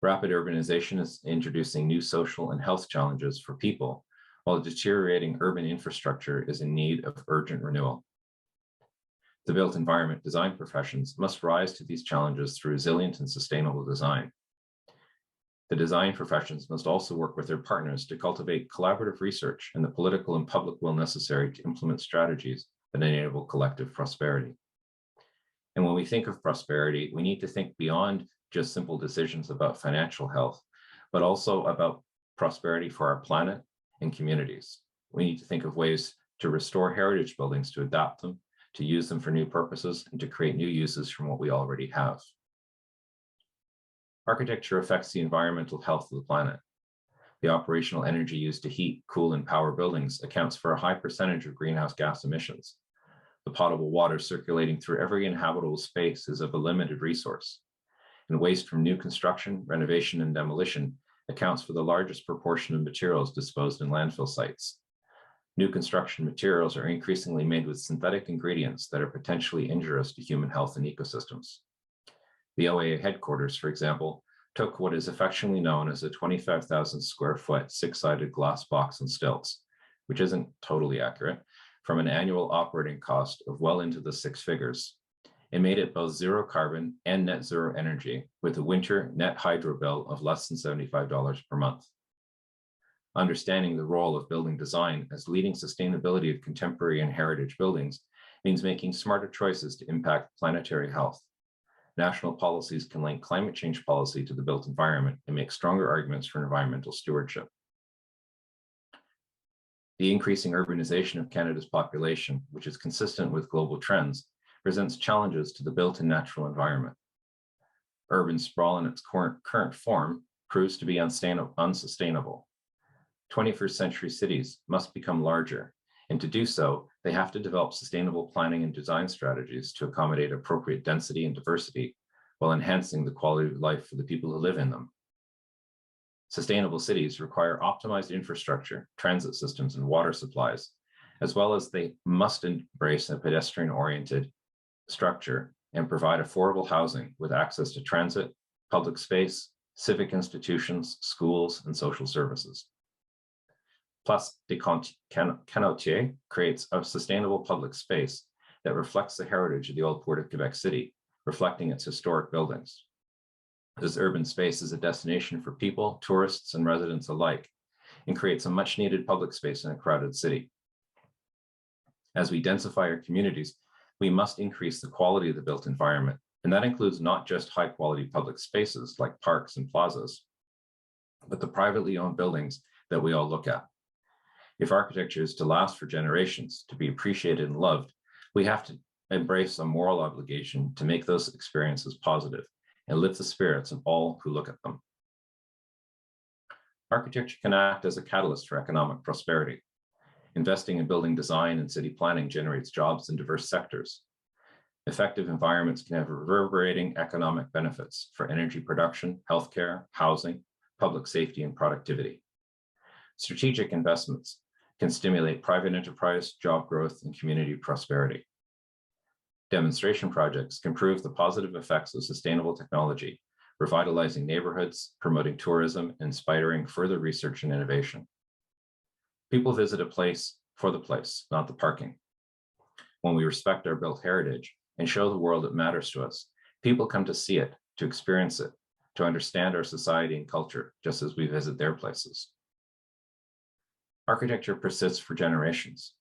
Rapid urbanization is introducing new social and health challenges for people, while deteriorating urban infrastructure is in need of urgent renewal. The built environment design professions must rise to these challenges through resilient and sustainable design. The design professions must also work with their partners to cultivate collaborative research and the political and public will necessary to implement strategies that enable collective prosperity. And when we think of prosperity, we need to think beyond just simple decisions about financial health, but also about prosperity for our planet and communities. We need to think of ways to restore heritage buildings, to adapt them, to use them for new purposes, and to create new uses from what we already have. Architecture affects the environmental health of the planet. The operational energy used to heat, cool, and power buildings accounts for a high percentage of greenhouse gas emissions. The potable water circulating through every inhabitable space is of a limited resource. And waste from new construction, renovation, and demolition accounts for the largest proportion of materials disposed in landfill sites. New construction materials are increasingly made with synthetic ingredients that are potentially injurious to human health and ecosystems. The OAA headquarters, for example, took what is affectionately known as a 25,000 square foot six-sided glass box on stilts, which isn't totally accurate, from an annual operating cost of well into the six figures. It made it both zero carbon and net zero energy with a winter net hydro bill of less than $75 per month. Understanding the role of building design as leading sustainability of contemporary and heritage buildings means making smarter choices to impact planetary health. National policies can link climate change policy to the built environment and make stronger arguments for environmental stewardship. The increasing urbanization of Canada's population, which is consistent with global trends, presents challenges to the built and natural environment. Urban sprawl in its current form proves to be unsustainable. 21st century cities must become larger, and to do so, they have to develop sustainable planning and design strategies to accommodate appropriate density and diversity while enhancing the quality of life for the people who live in them. Sustainable cities require optimized infrastructure, transit systems, and water supplies, as well as they must embrace a pedestrian-oriented structure and provide affordable housing with access to transit, public space, civic institutions, schools, and social services. Place des Canotiers creates a sustainable public space that reflects the heritage of the old Port of Quebec City, reflecting its historic buildings. This urban space is a destination for people, tourists, and residents alike, and creates a much-needed public space in a crowded city. As we densify our communities, we must increase the quality of the built environment, and that includes not just high-quality public spaces like parks and plazas, but the privately owned buildings that we all look at. If architecture is to last for generations, to be appreciated and loved, we have to embrace a moral obligation to make those experiences positive and lift the spirits of all who look at them. Architecture can act as a catalyst for economic prosperity. Investing in building design and city planning generates jobs in diverse sectors. Effective environments can have reverberating economic benefits for energy production, healthcare, housing, public safety, and productivity. Strategic investments can stimulate private enterprise, job growth, and community prosperity. Demonstration projects can prove the positive effects of sustainable technology, revitalizing neighborhoods, promoting tourism, and inspiring further research and innovation. People visit a place for the place, not the parking. When we respect our built heritage and show the world it matters to us, people come to see it, to experience it, to understand our society and culture, just as we visit their places. Architecture persists for generations.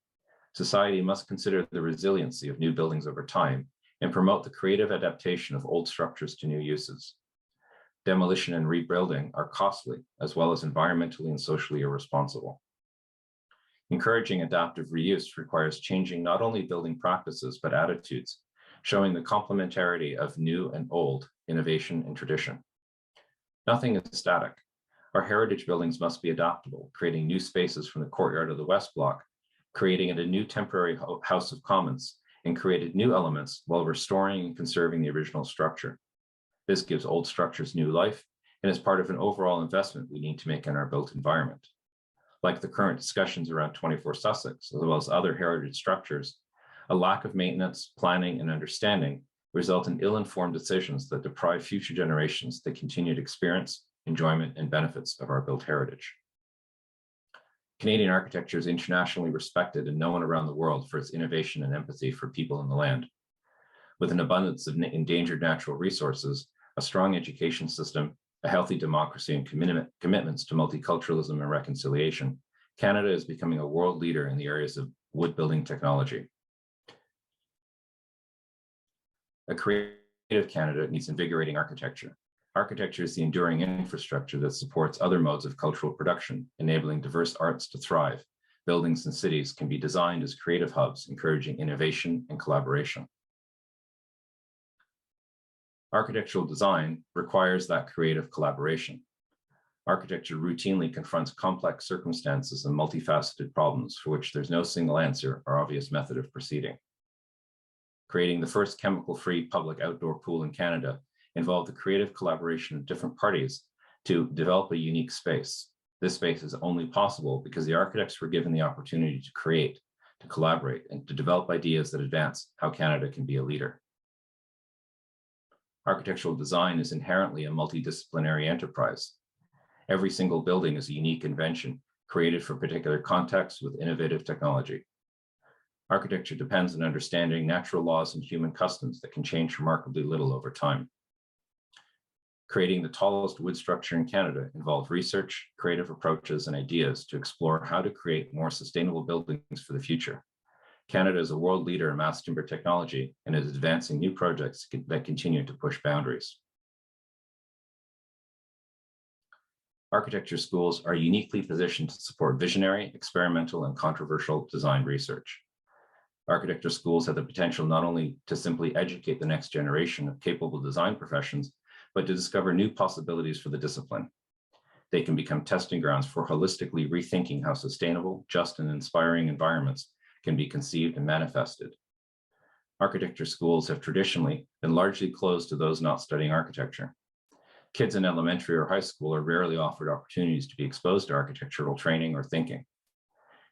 Society must consider the resiliency of new buildings over time and promote the creative adaptation of old structures to new uses. Demolition and rebuilding are costly, as well as environmentally and socially irresponsible. Encouraging adaptive reuse requires changing not only building practices, but attitudes, showing the complementarity of new and old, innovation and tradition. Nothing is static. Our heritage buildings must be adaptable, creating new spaces from the courtyard of the West Block, creating a new temporary House of Commons, and created new elements while restoring and conserving the original structure. This gives old structures new life and is part of an overall investment we need to make in our built environment. Like the current discussions around 24 Sussex, as well as other heritage structures, a lack of maintenance, planning, and understanding result in ill-informed decisions that deprive future generations the continued experience, enjoyment, and benefits of our built heritage. Canadian architecture is internationally respected and known around the world for its innovation and empathy for people in the land. With an abundance of endangered natural resources, a strong education system, a healthy democracy, and commitments to multiculturalism and reconciliation, Canada is becoming a world leader in the areas of wood building technology. A creative Canada needs invigorating architecture. Architecture is the enduring infrastructure that supports other modes of cultural production, enabling diverse arts to thrive. Buildings and cities can be designed as creative hubs, encouraging innovation and collaboration. Architectural design requires that creative collaboration. Architecture routinely confronts complex circumstances and multifaceted problems for which there's no single answer or obvious method of proceeding. Creating the first chemical-free public outdoor pool in Canada involved the creative collaboration of different parties to develop a unique space. This space is only possible because the architects were given the opportunity to create, to collaborate, and to develop ideas that advance how Canada can be a leader. Architectural design is inherently a multidisciplinary enterprise. Every single building is a unique invention created for particular contexts with innovative technology. Architecture depends on understanding natural laws and human customs that can change remarkably little over time. Creating the tallest wood structure in Canada involved research, creative approaches, and ideas to explore how to create more sustainable buildings for the future. Canada is a world leader in mass timber technology and is advancing new projects that continue to push boundaries. Architecture schools are uniquely positioned to support visionary, experimental, and controversial design research. Architecture schools have the potential not only to simply educate the next generation of capable design professions, but to discover new possibilities for the discipline. They can become testing grounds for holistically rethinking how sustainable, just, and inspiring environments can be conceived and manifested. Architecture schools have traditionally been largely closed to those not studying architecture. Kids in elementary or high school are rarely offered opportunities to be exposed to architectural training or thinking.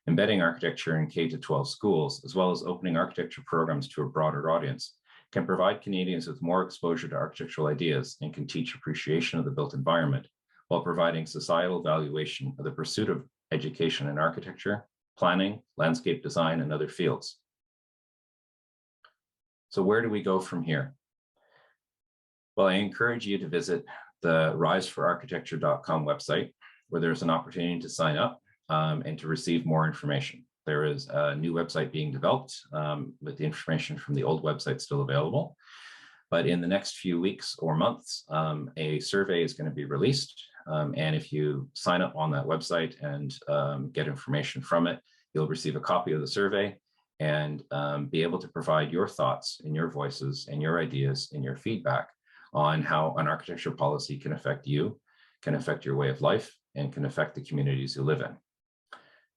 Embedding architecture in K-12 schools, as well as opening architecture programs to a broader audience, can provide Canadians with more exposure to architectural ideas and can teach appreciation of the built environment, while providing societal valuation of the pursuit of education in architecture, planning, landscape design, and other fields. So where do we go from here? Well, I encourage you to visit the riseforarchitecture.com website, where there's an opportunity to sign up and to receive more information. There is a new website being developed with the information from the old website still available. But in the next few weeks or months, a survey is going to be released. And if you sign up on that website and get information from it, you'll receive a copy of the survey and be able to provide your thoughts and your voices and your ideas and your feedback on how an architecture policy can affect you, can affect your way of life, and can affect the communities you live in.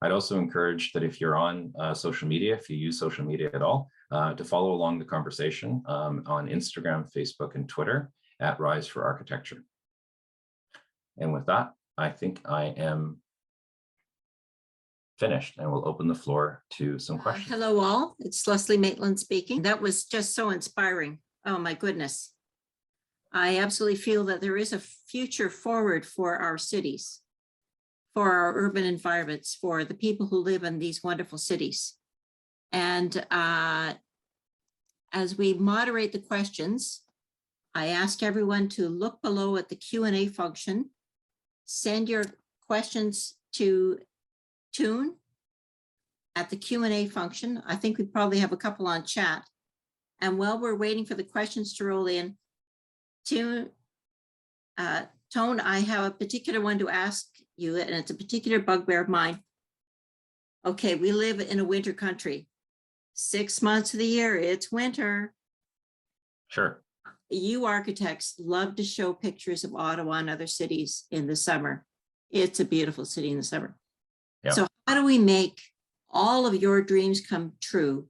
I'd also encourage that if you're on social media, if you use social media at all, to follow along the conversation on Instagram, Facebook, and Twitter at Rise for Architecture. And with that, I think I am finished and we'll open the floor to some questions. Hello all, it's Leslie Maitland speaking. That was just so inspiring. Oh my goodness. I absolutely feel that there is a future forward for our cities, for our urban environments, for the people who live in these wonderful cities. And as we moderate the questions, I ask everyone to look below at the Q&A function, send your questions to Toon at the Q&A function. I think we probably have a couple on chat. And while we're waiting for the questions to roll in, Toon, I have a particular one to ask you, and it's a particular bugbear of mine. Okay, we live in a winter country. 6 months of the year, it's winter. Sure. You architects love to show pictures of Ottawa and other cities in the summer. It's a beautiful city in the summer. Yeah. So how do we make all of your dreams come true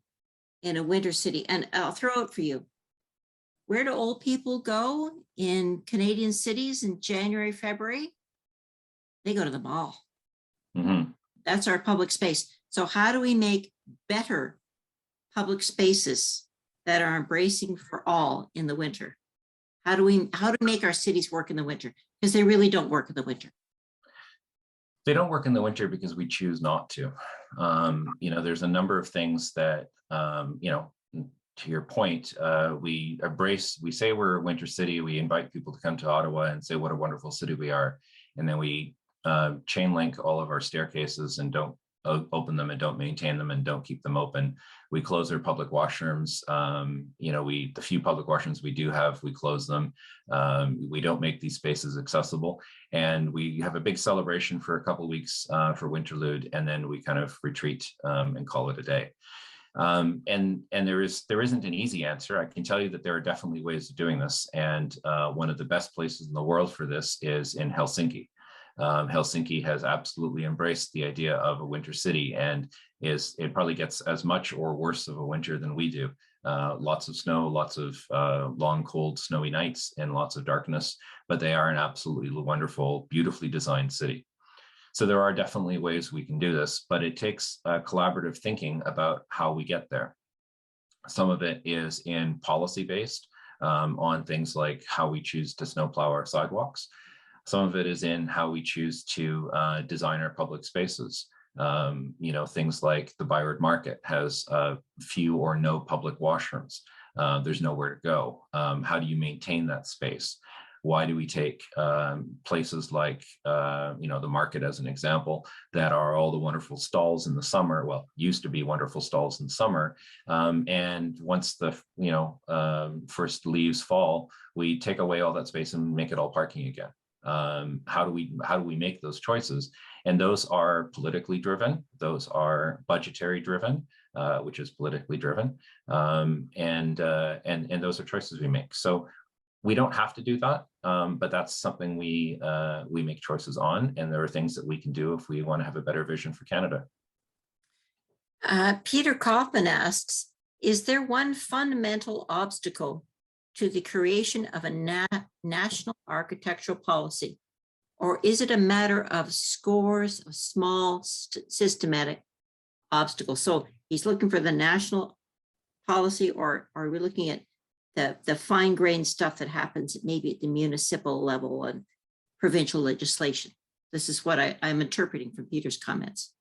in a winter city? And I'll throw it for you. Where do old people go in Canadian cities in January, February? They go to the mall. Mm-hmm. That's our public space. So how do we make better public spaces that are embracing for all in the winter? How to make our cities work in the winter? Because they really don't work in the winter. They don't work in the winter because we choose not to. There's a number of things that, to your point, we say we're a winter city, we invite people to come to Ottawa and say what a wonderful city we are. And then we chain link all of our staircases and don't open them and don't maintain them and don't keep them open. We close our public washrooms. The few public washrooms we do have, we close them. We don't make these spaces accessible, and we have a big celebration for a couple of weeks for Winterlude, and then we kind of retreat and call it a day. And there isn't an easy answer. I can tell you that there are definitely ways of doing this, and one of the best places in the world for this is in Helsinki. Helsinki has absolutely embraced the idea of a winter city, and it probably gets as much or worse of a winter than we do. Lots of snow, lots of long, cold, snowy nights, and lots of darkness, but they are an absolutely wonderful, beautifully designed city. So there are definitely ways we can do this, but it takes collaborative thinking about how we get there. Some of it is in policy-based on things like how we choose to snowplow our sidewalks. Some of it is in how we choose to design our public spaces. Things like the Byward Market has few or no public washrooms. There's nowhere to go. How do you maintain that space? Why do we take places like, the market as an example, that are all the wonderful stalls in the summer, well, used to be wonderful stalls in summer. And once the, first leaves fall, we take away all that space and make it all parking again. How do we make those choices? And those are politically driven. Those are budgetary driven, which is politically driven. And those are choices we make. So we don't have to do that, but that's something we make choices on, and there are things that we can do if we want to have a better vision for Canada. Peter Kaufman asks, is there one fundamental obstacle to the creation of a national architectural policy, or is it a matter of scores of small systematic obstacles? So he's looking for the national policy, or are we looking at the fine-grained stuff that happens maybe at the municipal level and provincial legislation? This is what I'm interpreting from Peter's comments.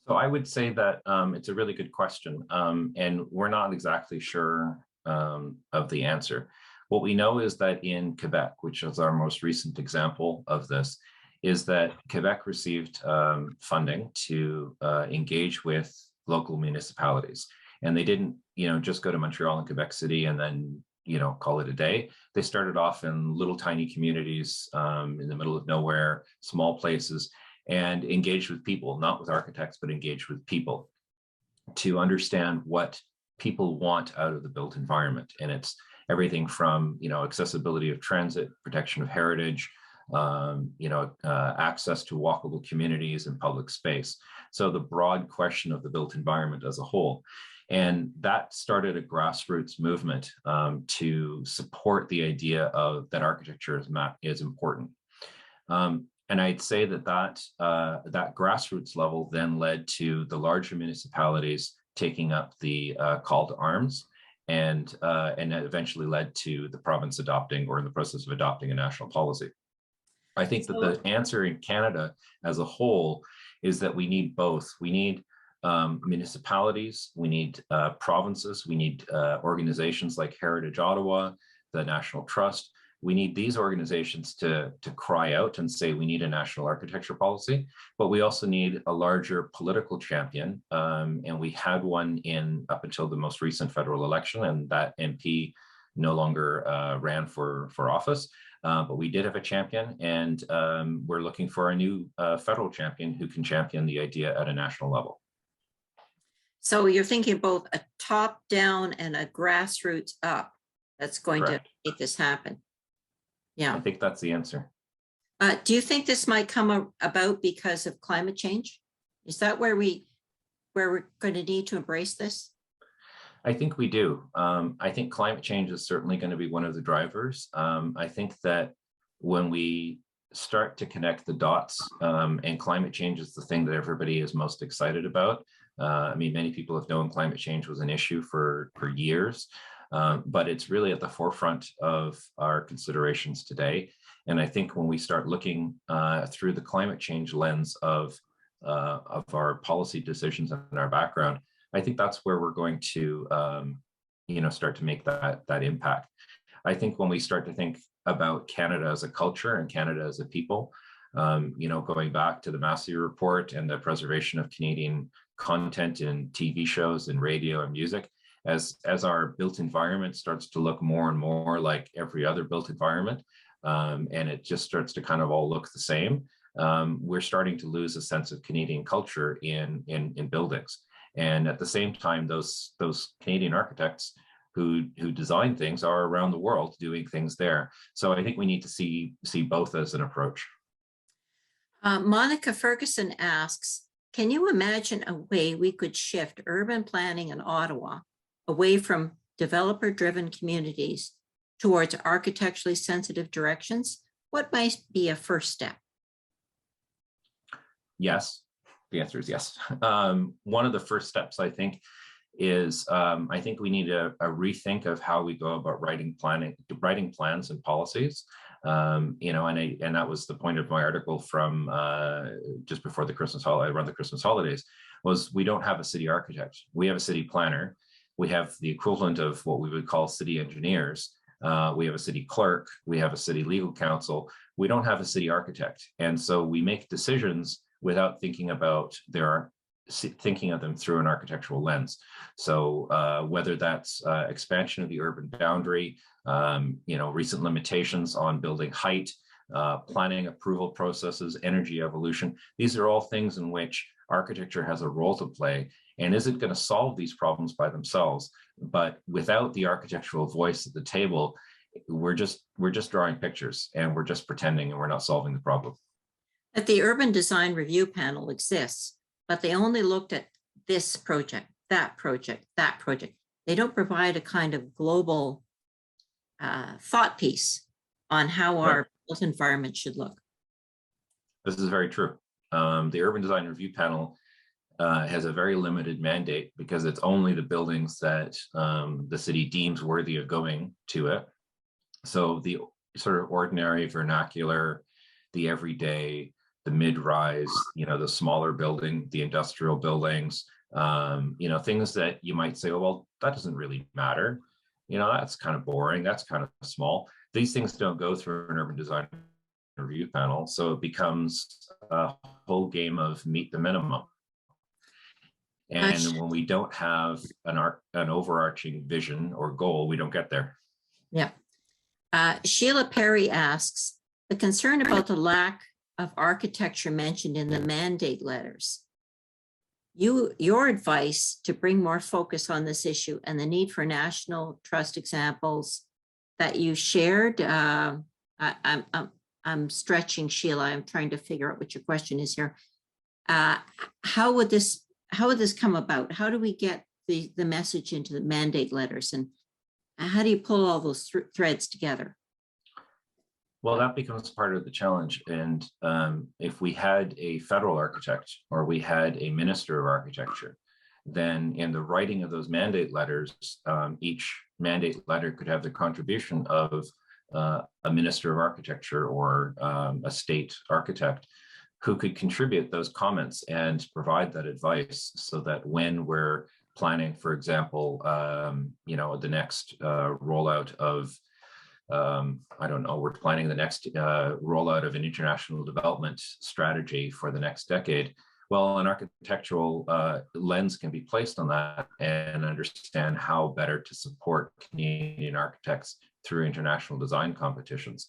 So I would say that it's a really good question, and we're not exactly sure of the answer. What we know is that in Quebec, which is our most recent example of this, is that Quebec received funding to engage with local municipalities. And they didn't, just go to Montreal and Quebec City and then, call it a day. They started off in little tiny communities in the middle of nowhere, small places, and engaged with people, not with architects, but engaged with people to understand what people want out of the built environment. And it's everything from, accessibility of transit, protection of heritage, access to walkable communities and public space. So the broad question of the built environment as a whole. And that started a grassroots movement to support the idea of that architecture is important. And I'd say that grassroots level then led to the larger municipalities taking up the call to arms, and that eventually led to the province adopting, or in the process of adopting, a national policy. I think that the answer in Canada as a whole is that we need both. We need municipalities, we need provinces, we need organizations like Heritage Ottawa, the National Trust. We need these organizations to cry out and say we need a national architecture policy, but we also need a larger political champion. And we had one up until the most recent federal election, and that MP no longer ran for office. But we did have a champion, and we're looking for a new federal champion who can champion the idea at a national level. So you're thinking both a top down and a grassroots up that's going Correct. to make this happen. Yeah. I think that's the answer. Do you think this might come about because of climate change? Is that where we're going to need to embrace this? I think we do. I think climate change is certainly going to be one of the drivers. I think that when we start to connect the dots, and climate change is the thing that everybody is most excited about. Many people have known climate change was an issue for years, but it's really at the forefront of our considerations today. And I think when we start looking through the climate change lens of our policy decisions and our background, I think that's where we're going to, start to make that impact. I think when we start to think about Canada as a culture and Canada as a people, Going back to the Massey Report and the preservation of Canadian content in TV shows and radio and music, as our built environment starts to look more and more like every other built environment, and it just starts to kind of all look the same, we're starting to lose a sense of Canadian culture in buildings. And at the same time, those Canadian architects who design things are around the world doing things there. So I think we need to see both as an approach. Monica Ferguson asks, can you imagine a way we could shift urban planning in Ottawa away from developer-driven communities towards architecturally sensitive directions? What might be a first step? Yes, the answer is yes. One of the first steps, I think, is I think we need a rethink of how we go about writing plans and policies. And that was the point of my article from just before the Christmas holiday, around the Christmas holidays, was we don't have a city architect. We have a city planner. We have the equivalent of what we would call city engineers. We have a city clerk. We have a city legal counsel. We don't have a city architect. And so we make decisions without thinking about thinking of them through an architectural lens. So whether that's expansion of the urban boundary, recent limitations on building height, planning approval processes, energy evolution, these are all things in which architecture has a role to play and isn't going to solve these problems by themselves. But without the architectural voice at the table, we're just drawing pictures and we're just pretending and we're not solving the problem. But the Urban Design Review Panel exists, but they only looked at this project, that project, that project. They don't provide a kind of global thought piece on how our built environment should look. This is very true. The Urban Design Review Panel has a very limited mandate because it's only the buildings that the city deems worthy of going to it. So the sort of ordinary vernacular, the everyday, the mid-rise, the smaller building, the industrial buildings, things that you might say, oh, well, that doesn't really matter. That's kind of boring. That's kind of small. These things don't go through an Urban Design Review Panel. So it becomes a whole game of meet the minimum. And when we don't have an overarching vision or goal, we don't get there. Yeah. Sheila Perry asks, the concern about the lack of architecture mentioned in the mandate letters. Your advice to bring more focus on this issue and the need for national trust examples that you shared. I'm stretching, Sheila. I'm trying to figure out what your question is here. How would this come about? How do we get the message into the mandate letters, and how do you pull all those threads together? Well, that becomes part of the challenge. And if we had a federal architect or we had a minister of architecture, then in the writing of those mandate letters, each mandate letter could have the contribution of a minister of architecture or a state architect who could contribute those comments and provide that advice so that when we're planning, for example, the next rollout of we're planning the next rollout of an international development strategy for the next decade. Well, an architectural lens can be placed on that and understand how better to support Canadian architects through international design competitions.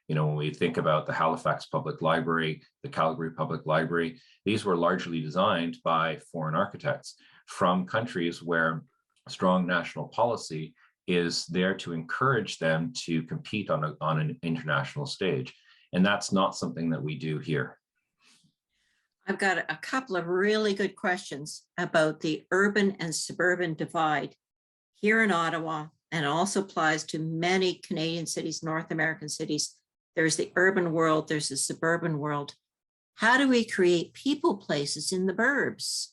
When we think about the Halifax Public Library, the Calgary Public Library, these were largely designed by foreign architects from countries where strong national policy is there to encourage them to compete on an international stage. And that's not something that we do here. I've got a couple of really good questions about the urban and suburban divide here in Ottawa, and it also applies to many Canadian cities, North American cities. There's the urban world, there's the suburban world. How do we create people places in the burbs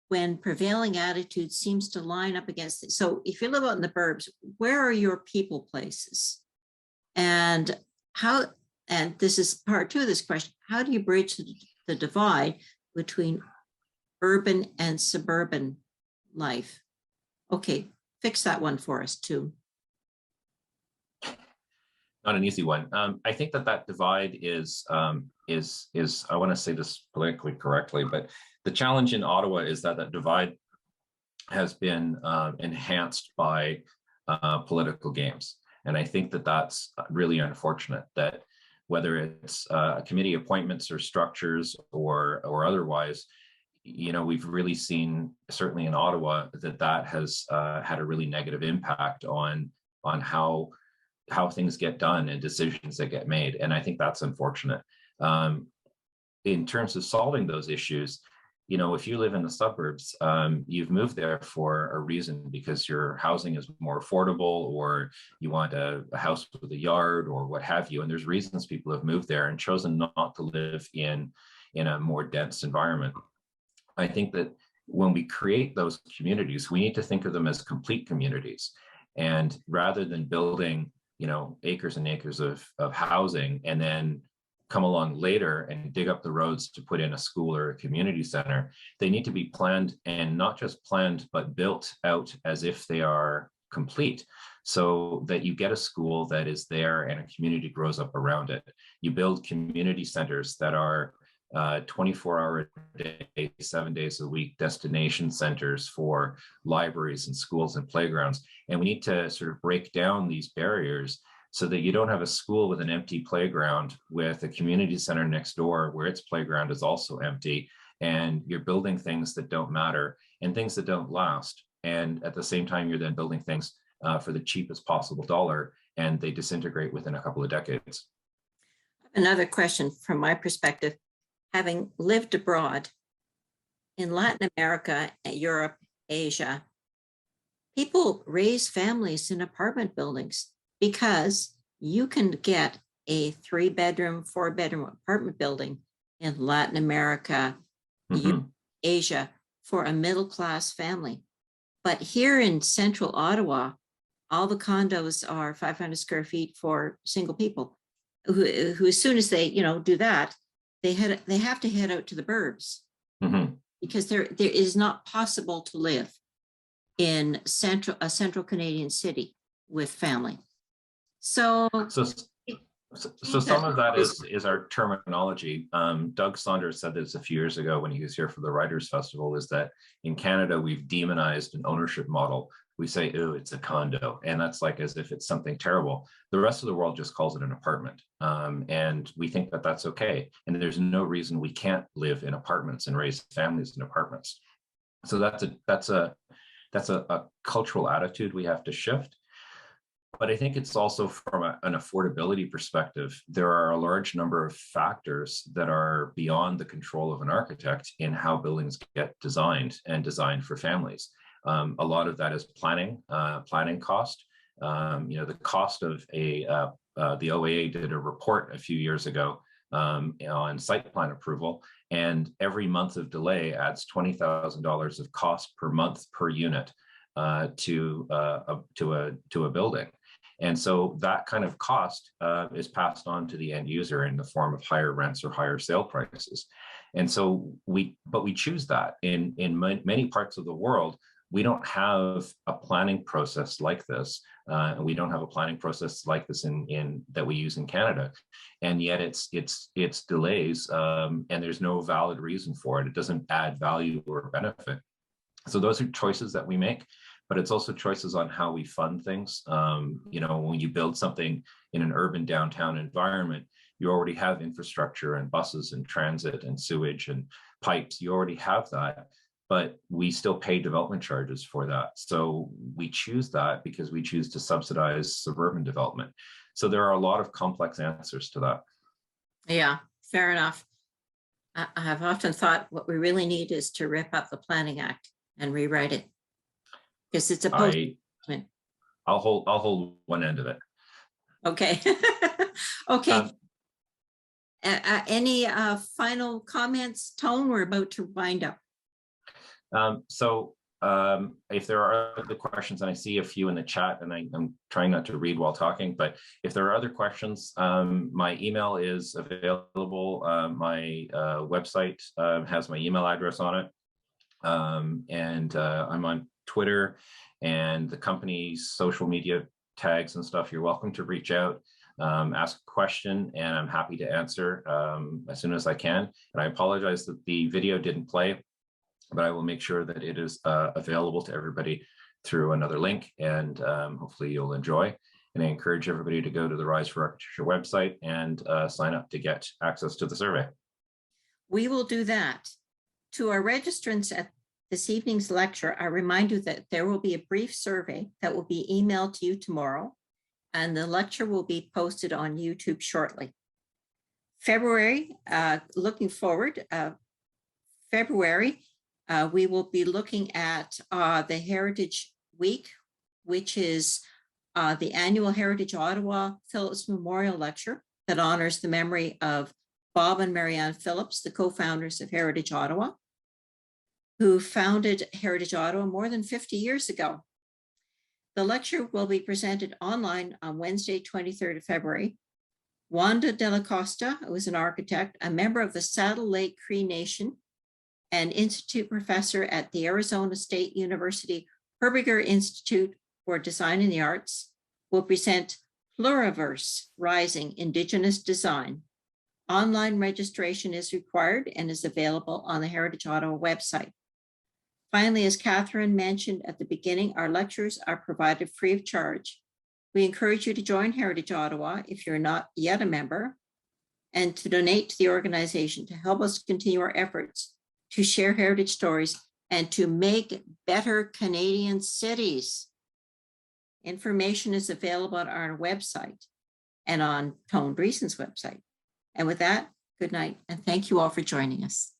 when prevailing attitude seems to line up against it? So if you live out in the burbs, where are your people places? And this is part two of this question, how do you bridge the divide between urban and suburban life? Okay, fix that one for us too. not an easy one. I think that divide is I want to say this politically correctly, but the challenge in Ottawa is that divide has been enhanced by political games. And I think that's really unfortunate, that whether it's committee appointments or structures or otherwise, we've really seen, certainly in Ottawa, that has had a really negative impact on how things get done and decisions that get made. And I think that's unfortunate. In terms of solving those issues, if you live in the suburbs, you've moved there for a reason, because your housing is more affordable, or you want a house with a yard, or what have you. And there's reasons people have moved there and chosen not to live in a more dense environment. I think that when we create those communities, we need to think of them as complete communities. And rather than building, acres and acres of housing and then come along later and dig up the roads to put in a school or a community center, they need to be planned, and not just planned, but built out as if they are complete, so that you get a school that is there and a community grows up around it. You build community centers that are 24-hour a day, 7 days a week, destination centers for libraries and schools and playgrounds. And we need to sort of break down these barriers, so that you don't have a school with an empty playground with a community center next door where its playground is also empty, and you're building things that don't matter and things that don't last. And at the same time, you're then building things for the cheapest possible dollar, and they disintegrate within a couple of decades. Another question from my perspective, having lived abroad in Latin America, Europe, Asia, people raise families in apartment buildings, because you can get a 3-bedroom, 4-bedroom apartment building in Latin America, Asia, for a middle-class family. But here in central Ottawa, all the condos are 500 square feet for single people, who as soon as they, do that, they have to head out to the burbs, because there is not possible to live in a central Canadian city with family. So some of that is our terminology. Doug Saunders said this a few years ago when he was here for the Writers' Festival, is that in Canada, we've demonized an ownership model. We say, "Ooh, it's a condo," and that's like as if it's something terrible. The rest of the world just calls it an apartment, and we think that that's okay. And there's no reason we can't live in apartments and raise families in apartments. So that's a cultural attitude we have to shift. But I think it's also from an affordability perspective, there are a large number of factors that are beyond the control of an architect in how buildings get designed and designed for families. A lot of that is planning cost. The cost of the OAA did a report a few years ago on site plan approval, and every month of delay adds $20,000 of cost per month per unit to a building. And so that kind of cost is passed on to the end user in the form of higher rents or higher sale prices. And so we choose that. In many parts of the world, we don't have a planning process like this. And we don't have a planning process like this that we use in Canada. And yet it's delays, and there's no valid reason for it. It doesn't add value or benefit. So those are choices that we make. But it's also choices on how we fund things. When you build something in an urban downtown environment, you already have infrastructure and buses and transit and sewage and pipes. You already have that, but we still pay development charges for that. So we choose that because we choose to subsidize suburban development. So there are a lot of complex answers to that. Yeah, fair enough. I have often thought what we really need is to rip up the Planning Act and rewrite it. Because it's a I'll hold one end of it. Okay. Okay. Any final comments, Tone? We're about to wind up. If there are other questions, and I see a few in the chat, and I'm trying not to read while talking, but if there are other questions, my email is available. My website has my email address on it. And I'm on Twitter and the company's social media tags and stuff. You're welcome to reach out. ask a question, and I'm happy to answer as soon as I can. And I apologize that the video didn't play, but I will make sure that it is available to everybody through another link, and hopefully you'll enjoy. And I encourage everybody to go to the Rise for Architecture website and sign up to get access to the survey. We will do that. To our registrants at this evening's lecture, I remind you that there will be a brief survey that will be emailed to you tomorrow, and the lecture will be posted on YouTube shortly. February, looking forward, February, we will be looking at the Heritage Week, which is the annual Heritage Ottawa Phillips Memorial Lecture that honors the memory of Bob and Marianne Phillips, the co-founders of Heritage Ottawa, who founded Heritage Ottawa more than 50 years ago. The lecture will be presented online on Wednesday, 23rd of February. Wanda Della Costa, who is an architect, a member of the Saddle Lake Cree Nation, and institute professor at the Arizona State University Herbiger Institute for Design and the Arts, will present Pluriverse Rising Indigenous Design. Online registration is required and is available on the Heritage Ottawa website. Finally, as Catherine mentioned at the beginning, our lectures are provided free of charge. We encourage you to join Heritage Ottawa if you're not yet a member, and to donate to the organization to help us continue our efforts to share heritage stories and to make better Canadian cities. Information is available on our website and on Toon Dreessen's website. And with that, good night, and thank you all for joining us.